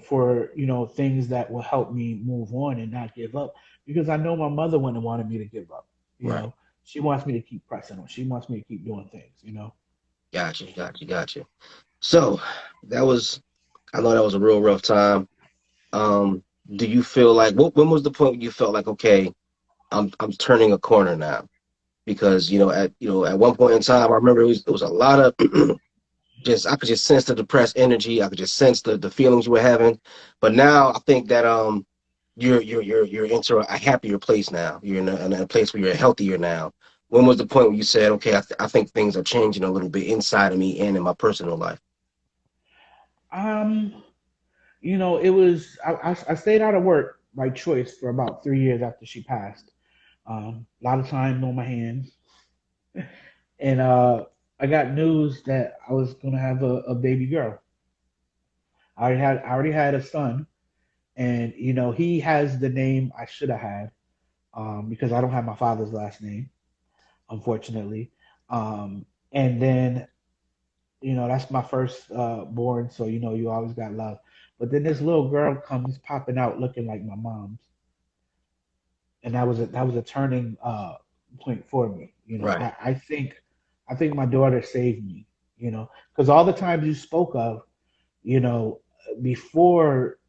for things that will help me move on and not give up. Because I know my mother wouldn't have wanted me to give up. You right. know, she wants me to keep pressing on. She wants me to keep doing things. Gotcha, gotcha, gotcha. So that was, I know that was a real rough time. Um, do you feel like when was the point when you felt like, okay, I'm turning a corner now? Because at one point in time, I remember it was a lot of just I could just sense the depressed energy. I could just sense the feelings you were having. But now I think that you're into a happier place now. You're in a place where you're healthier now. When was the point where you said, okay, I think things are changing a little bit inside of me and in my personal life? Um, it was I stayed out of work by choice for about 3 years after she passed. A lot of time on my hands, and I got news that I was gonna have a baby girl. I already had a son, and he has the name I should have had, because I don't have my father's last name, unfortunately. And then that's my first born, so you always got love. But then this little girl comes popping out looking like my mom's, and that was a turning point for me. Right. I think my daughter saved me. Because all the times you spoke of, you know, before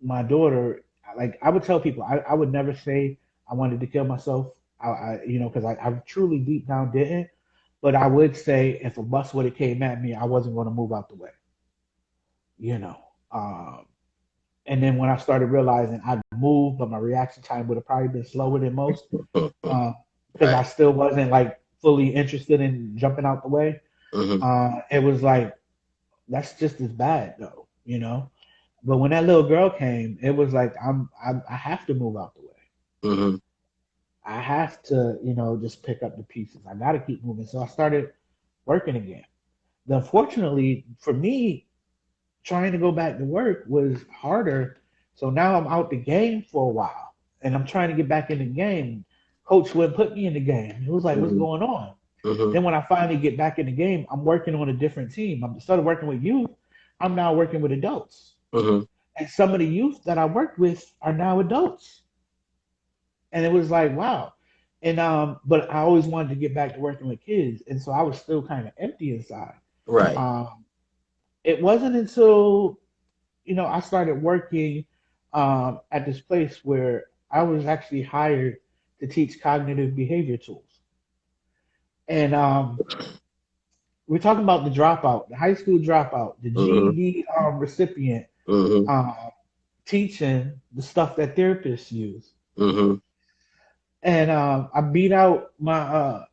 my daughter, like I would tell people, I would never say I wanted to kill myself. Because I truly deep down didn't. But I would say if a bus would have came at me, I wasn't going to move out the way. You know. Um, and then when I started realizing I'd moved, but my reaction time would have probably been slower than most, because I Right. still wasn't like fully interested in jumping out the way. Hmm. It was like that's just as bad though. But when that little girl came, it was like I have to move out the way. Hmm. I have to, just pick up the pieces. I got to keep moving. So I started working again. Unfortunately, for me, trying to go back to work was harder. So now I'm out the game for a while, and I'm trying to get back in the game. Coach wouldn't put me in the game. He was like, "What's Hmm. going on?" Hmm. Then when I finally get back in the game, I'm working on a different team. I'm instead of working with youth, I'm now working with adults. Hmm. And some of the youth that I worked with are now adults. And it was like, wow. And but I always wanted to get back to working with kids, and so I was still kind of empty inside. Right. Um, it wasn't until I started working at this place where I was actually hired to teach cognitive behavior tools. And we're talking about the dropout, the high school dropout, the Hmm. GED Hmm. recipient, Hmm. um, teaching the stuff that therapists use. Hmm. And I beat out my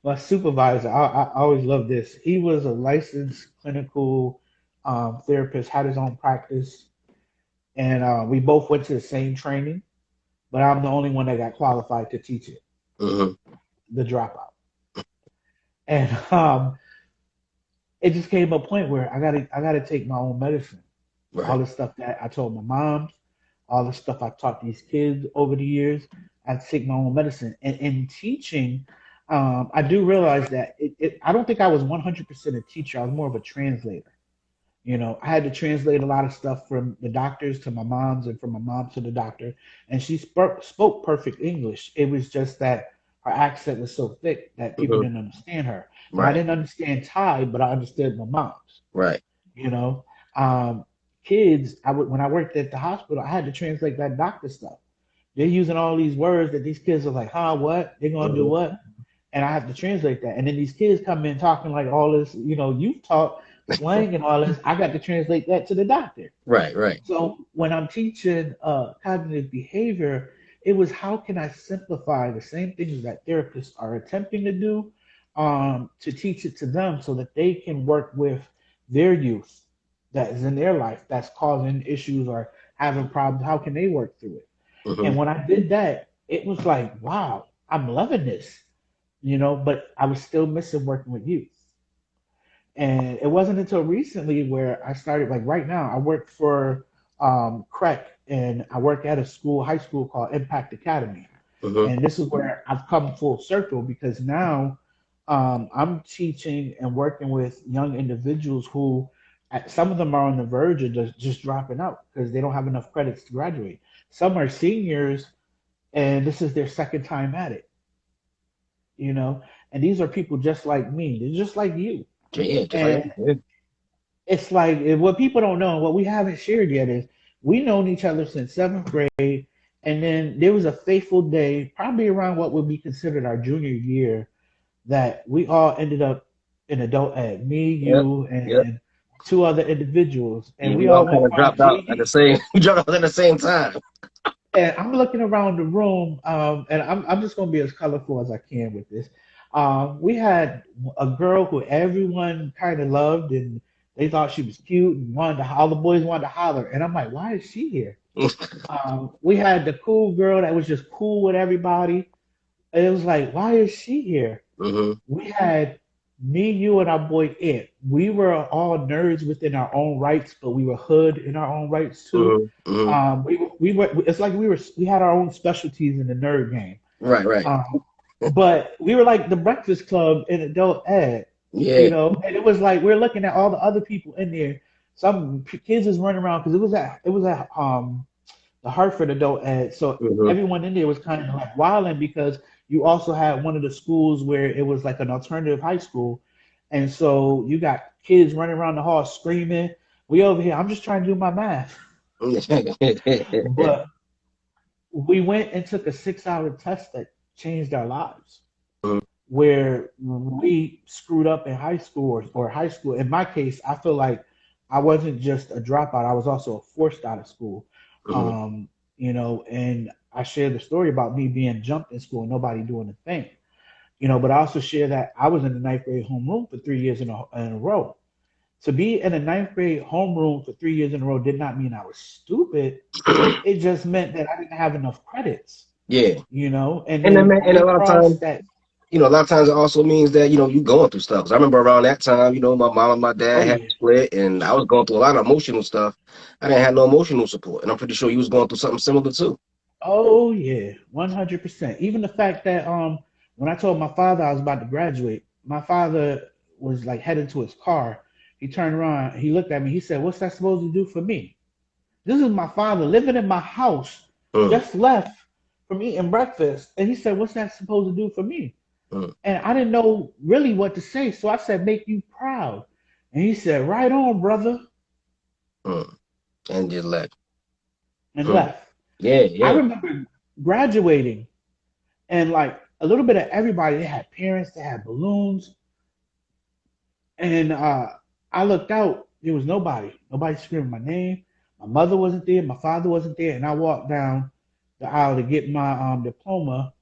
my supervisor. I always love this. He was a licensed clinical therapist, had his own practice, and we both went to the same training. But I'm the only one that got qualified to teach it, the dropout. And it just came a point where I gotta take my own medicine. All Right. the stuff that I told my mom, all the stuff I taught these kids over the years, I had to take my own medicine. And in teaching, I do realize that I don't think I was 100% a teacher. I was more of a translator. I had to translate a lot of stuff from the doctors to my mom's and from my mom to the doctor. And she spoke perfect English. It was just that her accent was so thick that people Hmm. didn't understand her. Now, I Right. didn't understand Thai, but I understood my mom's. Right. You know, um, Kids. When I worked at the hospital, I had to translate that doctor stuff. They're using all these words that these kids are like, huh, what? They're gonna do Hmm. what? And I have to translate that. And then these kids come in talking like all this, you've taught slang and all this. I got to translate that to the doctor. Right. Right. So when I'm teaching cognitive behavior, it was how can I simplify the same things that therapists are attempting to do, to teach it to them so that they can work with their youth that is in their life that's causing issues or having problems. How can they work through it? Hmm. And when I did that, it was like, wow, I'm loving this. But I was still missing working with youth. And it wasn't until recently where I started, like right now, I work for CREC, and I work at a high school called Impact Academy. Hmm. And this is where I've come full circle because now I'm teaching and working with young individuals who, some of them are on the verge of just dropping out because they don't have enough credits to graduate. Some are seniors, and this is their second time at it, you know. And these are people just like me, they're just like you. Yeah. Just like And that. it's like what people don't know, what we haven't shared yet is we known each other since seventh grade, and then there was a fateful day, probably around what would be considered our junior year, that we all ended up in adult ed. Me, Yep. you, Yep. and two other individuals, and Yeah. we We all all kind went of for our dropped out at the GED. same. We dropped out at the same time. And I'm looking around the room, and I'm just going to be as colorful as I can with this. We had a girl who everyone kind of loved, and They thought she was cute and wanted to, all the boys wanted to holler. And I'm like, why is she here? We had the cool girl that was just cool with everybody. And it was like, why is she here? Mhm. We had me, you, and our boy Ant. We were all nerds within our own rights, but we were hood in our own rights too. Mhm. Mhm. We were. It's like we had our own specialties in the nerd game. Right. Right. But we were like the Breakfast Club in adult ed, Yeah. and it was like we're looking at all the other people in there. Some kids is running around because it was at the Hartford adult ed, so Mhm. everyone in there was kind of like wilding because you also had one of the schools where it was like an alternative high school, and so you got kids running around the hall screaming. We over here. I'm just trying to do my math, but we went and took a 6 hour test that changed our lives where we screwed up in high school or high school. In my case, I feel like I wasn't just a dropout, I was also forced out of school. Mhm. Um, and I shared the story about me being jumped in school and nobody doing a thing. But I also share that I was in the ninth grade homeroom for 3 years in a row. To be in a ninth grade homeroom for 3 years in a row did not mean I was stupid. It just meant that I didn't have enough credits, Yeah. and And then, then man, and we a lot of times, crossed that. a lot of times it also means that you going through stuff. 'Cause I remember around that time, my mom and my dad Oh had yeah. split, and I was going through a lot of emotional stuff. I didn't have no emotional support, and I'm pretty sure you was going through something similar too. Oh yeah, 100%. Even the fact that when I told my father I was about to graduate, my father was like heading to his car. He turned around, he looked at me, he said, "What's that supposed to do for me?" This is my father living in my house, Mm, just left from eating breakfast, and he said, "What's that supposed to do for me?" mm, And I didn't know really what to say, so I said, "Make you proud." And he said, "Right on, brother," mm. And just like, and mm. left. Yeah, I yeah. remember graduating and like a little bit of everybody. They had parents, they had balloons, and I looked out. There was nobody. Nobody screaming my name. My mother wasn't there. My father wasn't there. And I walked down the aisle to get my diploma,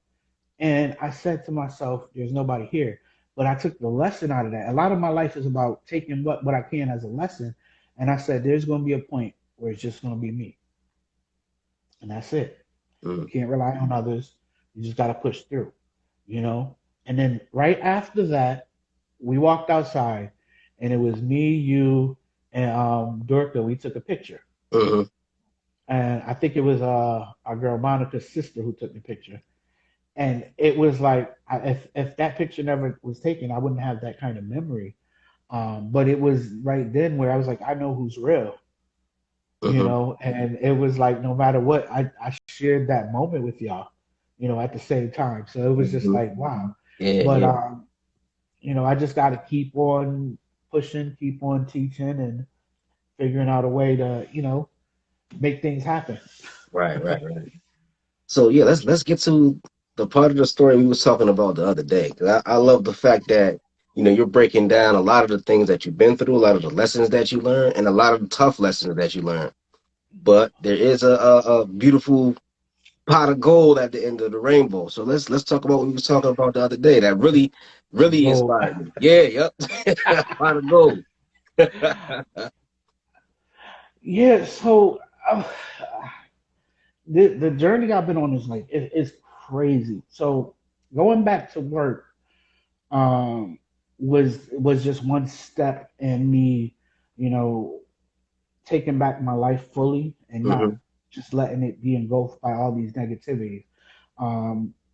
and I said to myself, "There's nobody here." But I took the lesson out of that. A lot of my life is about taking what I can as a lesson, and I said, "There's going to be a point where it's just going to be me, and that's it. You Mm, can't rely on others. You just got to push through." you know. And then right after that, we walked outside, and it was me, you, and Dorka. We took a picture, mhm. and I think it was our girl Monica's sister who took the picture. And it was like if that picture never was taken, I wouldn't have that kind of memory. But it was right then where I was like, I know who's real, Mhm. and it was like no matter what, I shared that moment with y'all, at the same time. So it was just Mhm. like wow. Yeah, But yeah. I just got to keep on pushing, keep on teaching, and figuring out a way to, make things happen. Right, right, right. So yeah, let's get to the part of the story we was talking about the other day. 'Cause I love the fact that you're breaking down a lot of the things that you've been through, a lot of the lessons that you learned, and a lot of the tough lessons that you learned. But there is a beautiful pot of gold at the end of the rainbow. So let's talk about what we was talking about the other day. That Some really gold. inspired me. Yeah, yep. Pot of gold. Yeah. So uh, the journey I've been on is like it's crazy. So going back to work um, was just one step in me, you know, taking back my life fully and not Hmm. just letting it be engulfed by all these negativities.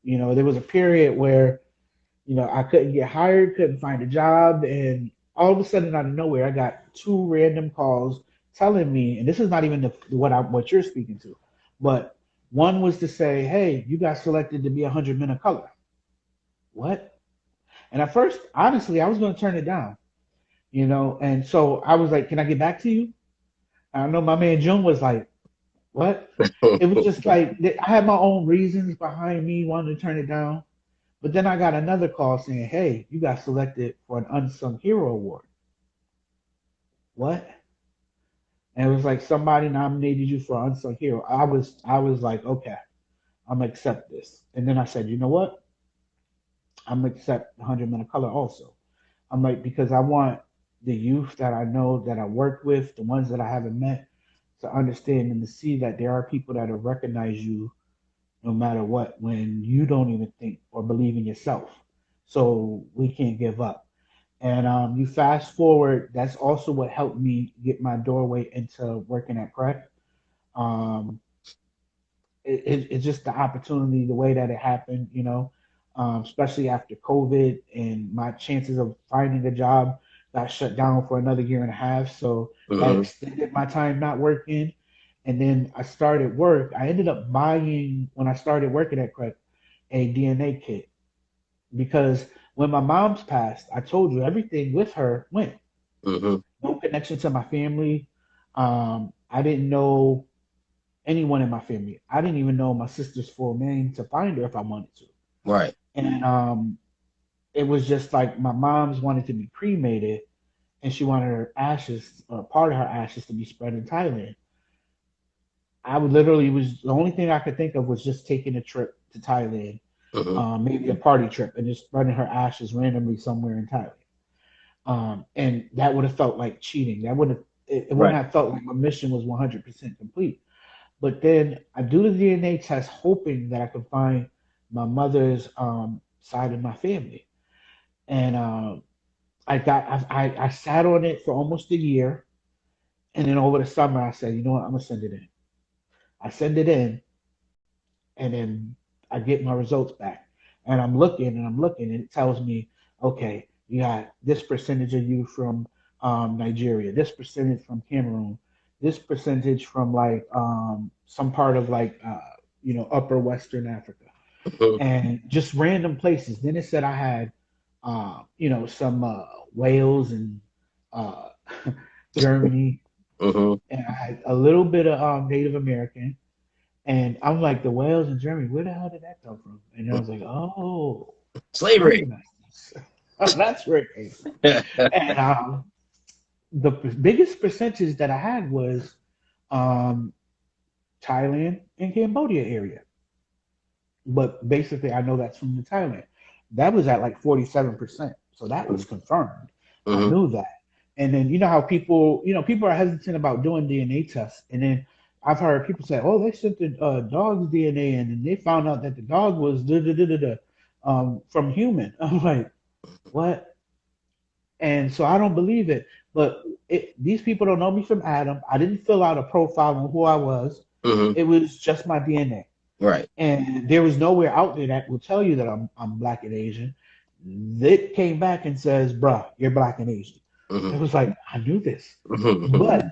There was a period where I couldn't get hired, couldn't find a job, and all of a sudden, out of nowhere, I got two random calls telling me, and this is not even what you're speaking to, but one was to say, "Hey, you got selected to be 100 men of color." What? And at first, honestly, I was going to turn it down, and so I was like, "Can I get back to you?" I know my man June was like, "What?" It was just like I had my own reasons behind me wanting to turn it down. But then I got another call saying, "Hey, you got selected for an unsung hero award." What? And it was like somebody nominated you for unsung hero. I was like, okay, I'm gonna accept this. And then I said, you know what? I'm gonna accept 100 Men of Color also. I'm like because I want. the youth that I know that I work with, the ones that I haven't met, to understand and to see that there are people that will recognize you no matter what when you don't even think or believe in yourself. So we can't give up. And you fast forward, that's also what helped me get my doorway into working at Prep. Um, it's just the opportunity, the way that it happened, especially after COVID and my chances of finding a job got shut down for another year and a half. So that Hmm. extended my time not working. And then I started work. I ended up buying, when I started working at Craig, a DNA kit because when my mom's passed, I told you everything with her went. Hmm. No connection to my family. I didn't know anyone in my family. I didn't even know my sister's full name to find her if I wanted to. Right. And it was just like my mom's wanted to be cremated and she wanted her ashes, or part of her ashes, to be spread in Thailand. I would literally was the only thing I could think of was just taking a trip to Thailand, Hmm. maybe a party trip, and just spreading her ashes randomly somewhere in Thailand. And that would have felt like cheating. That would have it wouldn't Right. have felt like my mission was 100% complete. But then I do the DNA test, hoping that I could find my mother's side of my family. And I sat on it for almost a year, and then over the summer I said, you know what, I'm gonna send it in. I send it in, and then I get my results back, and I'm looking, and it tells me, okay, you got this percentage of you from Nigeria, this percentage from Cameroon, this percentage from like some part of like upper Western Africa, Hmm. and just random places. Then it said I had some Wales and uh, Germany, Hmm. and I had a little bit of Native American. And I'm like, the Wales and Germany, where the hell did that come from? And I was like, oh, Slavery. colonizers. That's where it came from. And the biggest percentage that I had was um, Thailand and Cambodia area. But basically, I know that's from the Thailand. That was at like 47%. So that was confirmed. I Hmm. knew that. And then you know how people are hesitant about doing DNA tests. And then I've heard people say, "Oh, they sent the dog's DNA in, and they found out that the dog was da da da da da from human." I'm like, what? And so I don't believe it. But these people don't know me from Adam. I didn't fill out a profile on who I was. Hmm. It was just my DNA. Right. And there was nowhere out there that will tell you that I'm black and Asian. It came back and says, "Bruh, you're black and Asian." Hmm. It was like I knew this, Hmm. but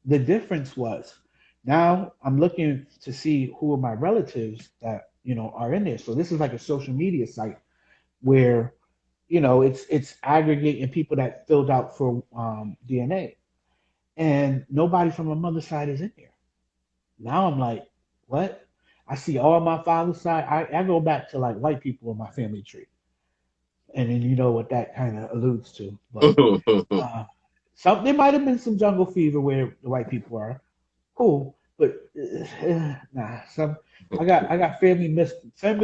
the difference was now I'm looking to see who are my relatives that are in there. So this is like a social media site where it's aggregating people that filled out for DNA, and nobody from my mother's side is in there. Now I'm like, what? I see all my father's side. I go back to like white people in my family tree, and then you know what that kind of alludes to. But uh, there might have been some jungle fever where the white people are cool, but nah. I got family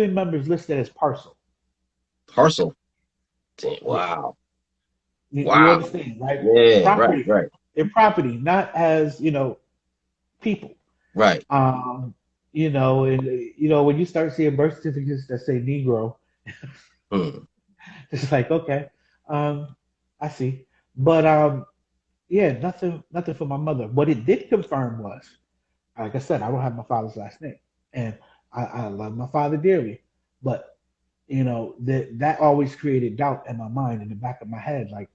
members listed as parcel. Parcel. Damn, Yeah, wow. you Wow. understand, right? Yeah. Right. Property, Right. their property, not as people. Right. Um, and when you start seeing birth certificates that say Negro, Hmm. it's like, okay, um, I see. But yeah, nothing for my mother. What it did confirm was, like I said, I don't have my father's last name, and I love my father dearly. But that always created doubt in my mind, in the back of my head, like,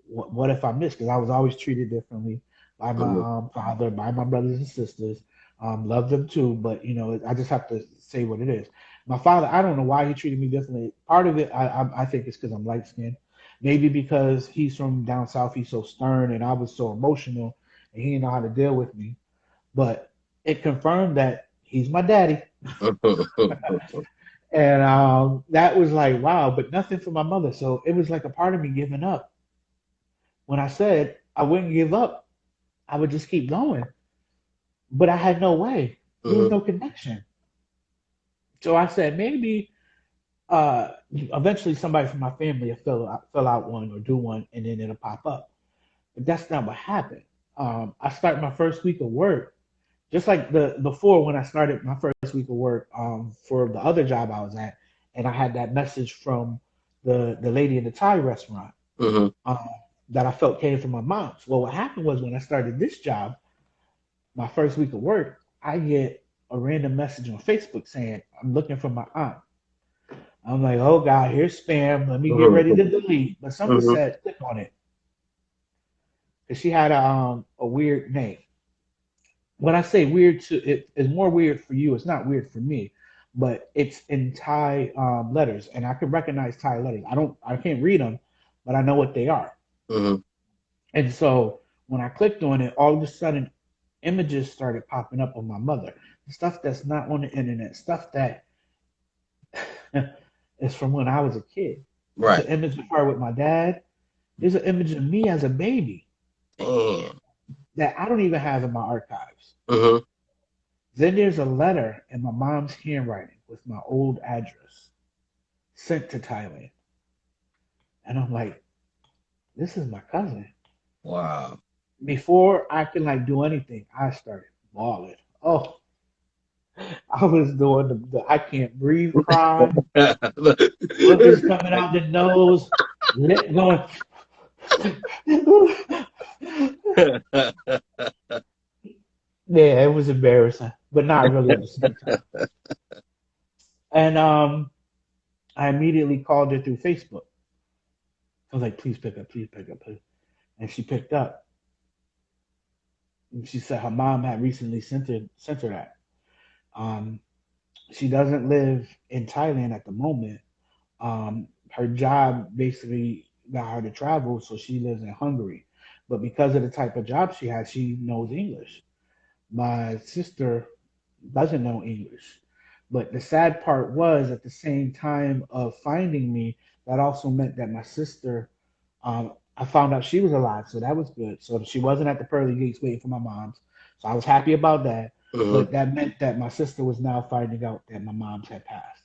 what if I missed? Because I was always treated differently by my Hmm. father, by my brothers and sisters. Love them too, but I just have to say what it is. My father, I don't know why he treated me differently. Part of it, I think, it's because I'm light skinned. Maybe because he's from down south, he's so stern, and I was so emotional, and he didn't know how to deal with me. But it confirmed that he's my daddy. And that was like, wow, but nothing for my mother. So it was like a part of me giving up. When I said I wouldn't give up, I would just keep going. But I had no way. There was Hmm. no connection. So I said, maybe, Eventually somebody from my family will fill out one or do one, and then it'll pop up. But that's not what happened. I start my first week of work, just like the before when I started my first week of work for the other job I was at, and I had that message from the lady in the Thai restaurant Mm-hmm. um, that I felt came from my mom's. Well, what happened was when I started this job, my first week of work, I get a random message on Facebook saying I'm looking for my aunt. I'm like, oh God, here's spam. Let me get ready Mm-hmm. to delete. But something Mm-hmm. said click on it because she had a weird name. When I say weird to it is more weird for you. It's not weird for me, but it's in Thai letters, and I can recognize Thai letters. I can't read them, but I know what they are. Mm-hmm. And so when I clicked on it, all of a sudden images started popping up on my mother. Stuff that's not on the internet, stuff that is from when I was a kid. There's Right. an image of her with my dad. There's an image of me as a baby Damn. that I don't even have in my archives. Mm-hmm. Then there's a letter in my mom's handwriting with my old address sent to Thailand. And I'm like, this is my cousin. Wow. Before I can like do anything, I started bawling. Oh, I was doing the I can't breathe cry. Book is coming out the nose, lip going. Yeah, it was embarrassing, but not really at the same time. And I immediately called her through Facebook. I was like, please pick up, please. And she picked up. And she said her mom had recently sent her that. Um, she doesn't live in Thailand at the moment. Her job basically got her to travel, so she lives in Hungary. But because of the type of job she has, she knows English. My sister doesn't know English. But the sad part was at the same time of finding me, that also meant that my sister, I found out she was alive, so that was good. So she wasn't at the pearly gates waiting for my mom's. So I was happy about that. Mm-hmm. But that meant that my sister was now finding out that my mom's had passed.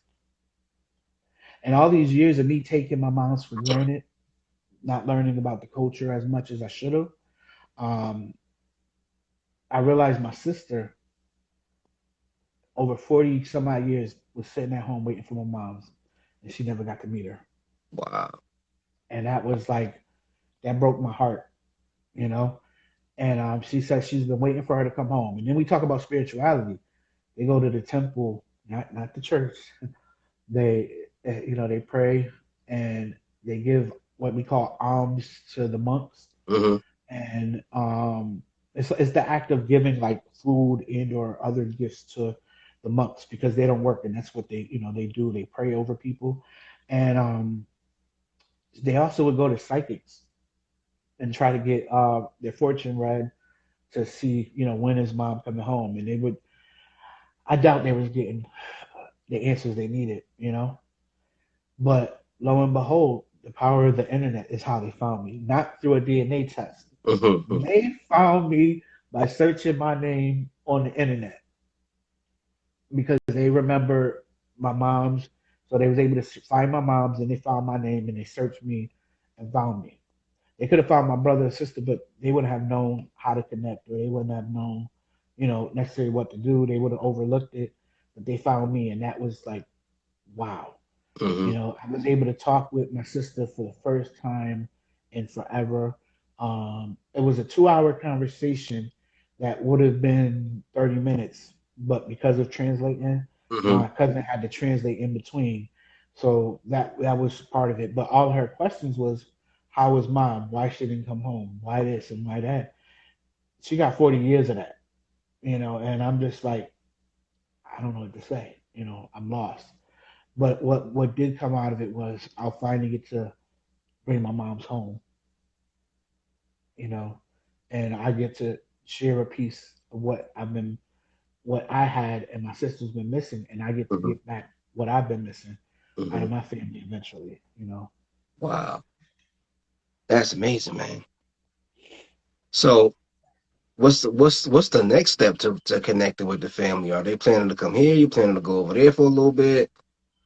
And all these years of me taking my mom's for granted, not learning about the culture as much as I should have, um, I realized my sister, over 40 some odd years, was sitting at home waiting for my mom's, and she never got to meet her. Wow. And that was like, that broke my heart, you know? And she said she's been waiting for her to come home. And then we talk about spirituality. They go to the temple, not the church. They, they pray and they give what we call alms to the monks. Mm-hmm. And it's the act of giving like food and or other gifts to the monks because they don't work and that's what they do. They pray over people, and they also would go to psychics and try to get their fortune read to see when is mom coming home, and they would. I doubt they was getting the answers they needed. But lo and behold, the power of the internet is how they found me, not through a DNA test. Mm-hmm. They found me by searching my name on the internet because they remember my mom's. So they was able to find my mom's and they found my name and they searched me and found me. They could have found my brother and sister, but they wouldn't have known how to connect or they wouldn't have known, necessarily what to do. They would have overlooked it, but they found me and that was like, wow. Mm-hmm. I was able to talk with my sister for the first time in forever. It was a 2 hour conversation that would have been 30 minutes, but because of translating, Mm-hmm. my cousin had to translate in between. So that was part of it. But all her questions was, how was mom? Why she didn't come home? Why this and why that? She got 40 years of that, and I'm just like, I don't know what to say. I'm lost. But what did come out of it was I'll finally get to bring my mom's home, you know, and I get to share a piece of what I had and my sister's been missing, and I get to Mm-hmm. get back what I've been missing out Mm-hmm. of my family eventually. Wow. That's amazing, man. So what's the next step to connecting with the family? Are they planning to come here? You planning to go over there for a little bit?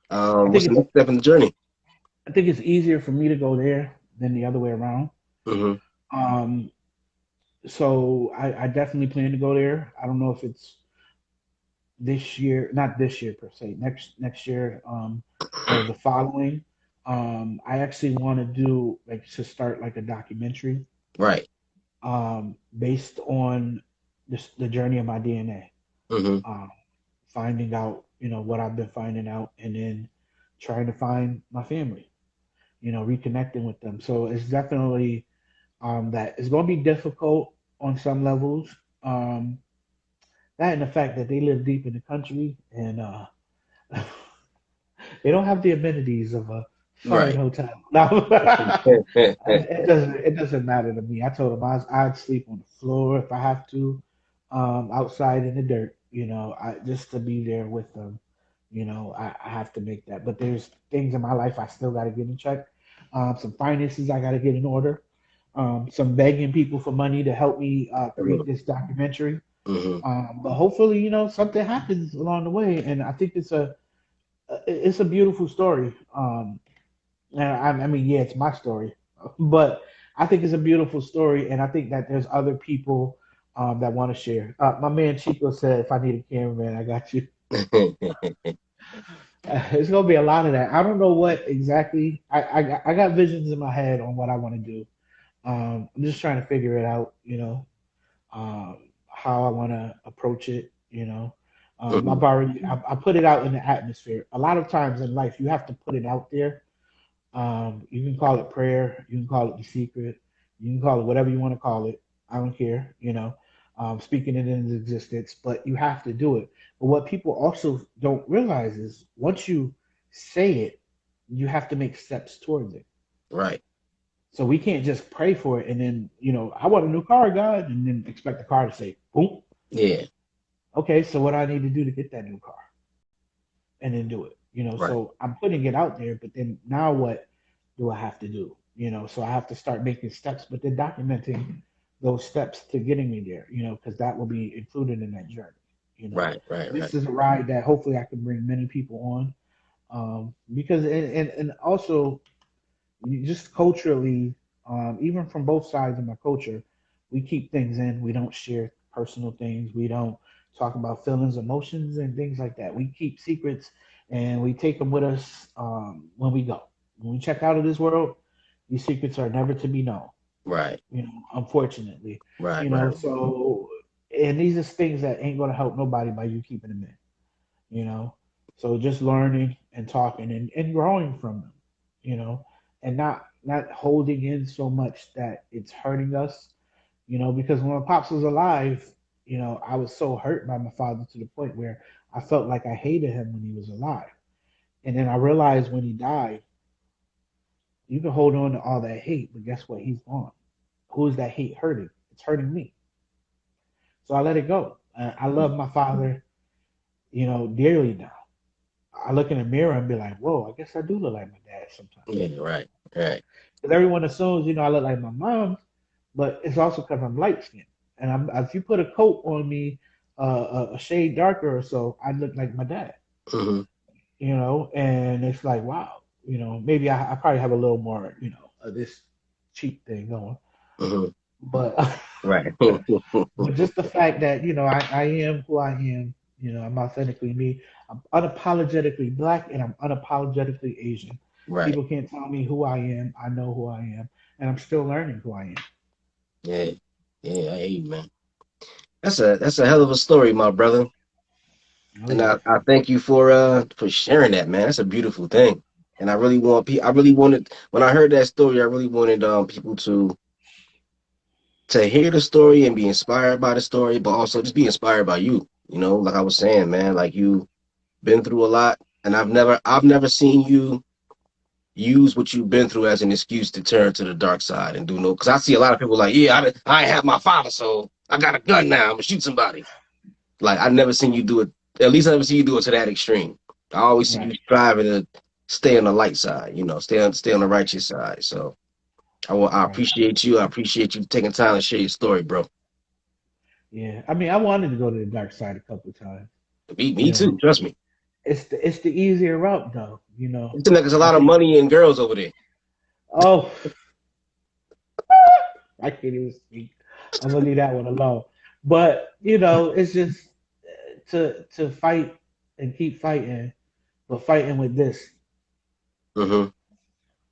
I What's think the it's next step in the journey? I think it's easier for me to go there than the other way around. Hmm. Um, so I definitely plan to go there. I don't know if it's this year, not this year per se, next year, or the following. I actually want to do like to start like a documentary, Right. based on the journey of my DNA, Hmm. um, finding out what I've been finding out, and then trying to find my family, reconnecting with them. So it's definitely, that it's going to be difficult on some levels. Um, that and the fact that they live deep in the country, and they don't have the amenities of a fine Right. hotel. No, Right. it doesn't matter to me. I told them I'd sleep on the floor if I have to, outside in the dirt. I just to be there with them. I have to make that. But there's things in my life I still got to get in check. Some finances I got to get in order. Some begging people for money to help me create this documentary. Hmm. But hopefully, something happens along the way, and I think it's a beautiful story. And I mean, yeah, it's my story, but I think it's a beautiful story, and I think that there's other people that want to share. My man Chico said, "If I need a cameraman, I got you." It's gonna be a lot of that. I don't know what exactly. I got visions in my head on what I want to do. I'm just trying to figure it out. How I want to approach it. Hmm. I put it out in the atmosphere. A lot of times in life, you have to put it out there. You can call it prayer. You can call it the secret. You can call it whatever you want to call it. I don't care. Speaking it into existence, but you have to do it. But what people also don't realize is once you say it, you have to make steps towards it. Right. So we can't just pray for it and then, I want a new car, God, and then expect the car to say, boom. Yeah. Okay, so what do I need to do to get that new car? And then do it. Right. So I'm putting it out there, but then now what do I have to do? So I have to start making steps, but then documenting those steps to getting me there, because that will be included in that journey. You know, Right. Right. Right. this is a ride that hopefully I can bring many people on, because and also just culturally, even from both sides of my culture, we keep things in. We don't share personal things. We don't talk about feelings, emotions, and things like that. We keep secrets and we take them with us, when we go. When we check out of this world, these secrets are never to be known. Right. Unfortunately, Right. Right. so, and these are things that ain't gonna help nobody by you keeping them in. you know. So just learning and talking and growing from them, you know, and not holding in so much that it's hurting us, because when my pops was alive, I was so hurt by my father to the point where I felt like I hated him when he was alive. And then I realized when he died, you can hold on to all that hate, but guess what? He's gone. Who is that hate hurting? It's hurting me. So I let it go. I love my father, dearly now. I look in the mirror and be like, whoa, I guess I do look like my dad sometimes. Yeah. Right. Right. Because everyone assumes, I look like my mom, but it's also because I'm light skinned. And if you put a coat on me, a shade darker or so, I look like my dad, Hmm. and it's like, wow, maybe I probably have a little more, of this cheap thing going. Hmm. But Right. but just the fact that I am who I am. I'm authentically me. I'm unapologetically black and I'm unapologetically Asian. Right. People can't tell me who I am. I know who I am, and I'm still learning who I am. Yeah. Yeah. I hear you, man. That's a hell of a story, my brother. Oh And yeah, I thank you for sharing that, man. That's a beautiful thing. And I really wanted when I heard that story, I really wanted people to hear the story and be inspired by the story, but also just be inspired by you. Like I was saying, man, like you been through a lot, and I've never seen you use what you've been through as an excuse to turn to the dark side and do no. Because I see a lot of people like, yeah, I ain't have my father, so I got a gun now. I'm gonna shoot somebody. Like I never seen you do it. At least I never seen you do it to that extreme. I always see you right. striving to stay on the light side. Stay on the righteous side. So I Right. appreciate you. I appreciate you taking time to share your story, bro. Yeah. I mean, I wanted to go to the dark side a couple of times. Me You know, too. Trust me. it's the easier route though. You know, It seems like there's a I lot of think. money and girls over there. Oh, I can't even speak. I'm gonna leave that one alone. But you know, it's just to fight and keep fighting, but fighting with this, Mm-hmm.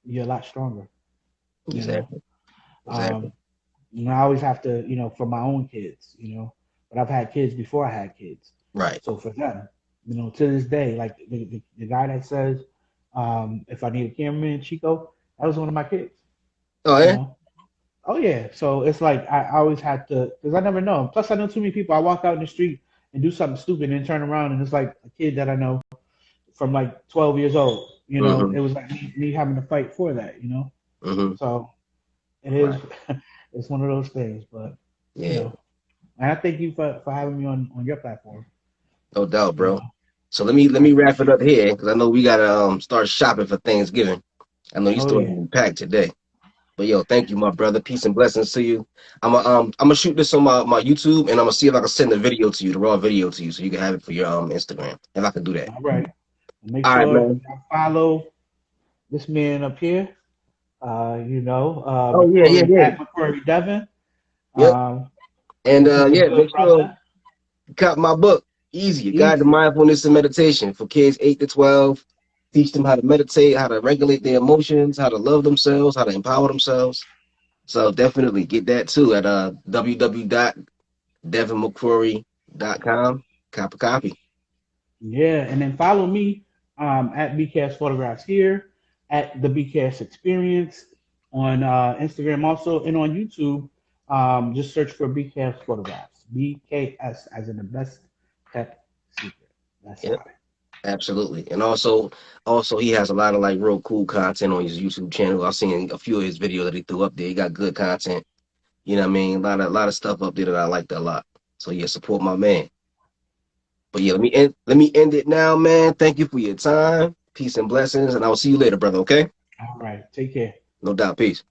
you're a lot stronger. You know, Exactly. Exactly. um, I always have to, for my own kids, but I've had kids before I had kids, Right. so for them, to this day, like the guy that says, if I need a cameraman, Chico, that was one of my kids. Oh You yeah. know, Oh yeah, so it's like I always had to because I never know. Plus, I know too many people. I walk out in the street and do something stupid and turn around and it's like a kid that I know from like 12 years old. Mm-hmm. It was like me having to fight for that. Mm-hmm. So it is. Right. It's one of those things, but you Yeah. know, and I thank you for having me on your platform. No doubt, You bro. know, So let I me wrap it appreciate up it. here because I know we gotta start shopping for Thanksgiving. I know you Oh still yeah, haven't packed today. But yo, thank you, my brother. Peace and blessings to you. I'm gonna shoot this on my YouTube and I'm gonna see if I can send the video to you, the raw video to you, so you can have it for your Instagram. If I can do that. all right. Make All right, sure man. y'all follow this man up here. Oh yeah, yeah, McCrory yeah. at McCrory Devon. Yep. Um, And this is the yeah, good make sure brother. you cop my book. Easy, a guide to Easy. mindfulness and meditation for kids 8 to 12. Teach them how to meditate, how to regulate their emotions, how to love themselves, how to empower themselves. So definitely get that too at www.devonmccrory.com. Cop a copy. Yeah, and then follow me at BCast Photographs here, at the BCast Experience on Instagram also, and on YouTube. Just search for BCast Photographs. BKS as in the best kept secret. That's Yep, why. absolutely. And also he has a lot of like real cool content on his YouTube channel. I've seen a few of his videos that he threw up there. He got good content. You know what I mean? A lot of stuff up there that I liked a lot. So yeah, support my man. But yeah, let me end it now, man. Thank you for your time. Peace and blessings, and I will see you later, brother. Okay? All right. Take care. No doubt. Peace.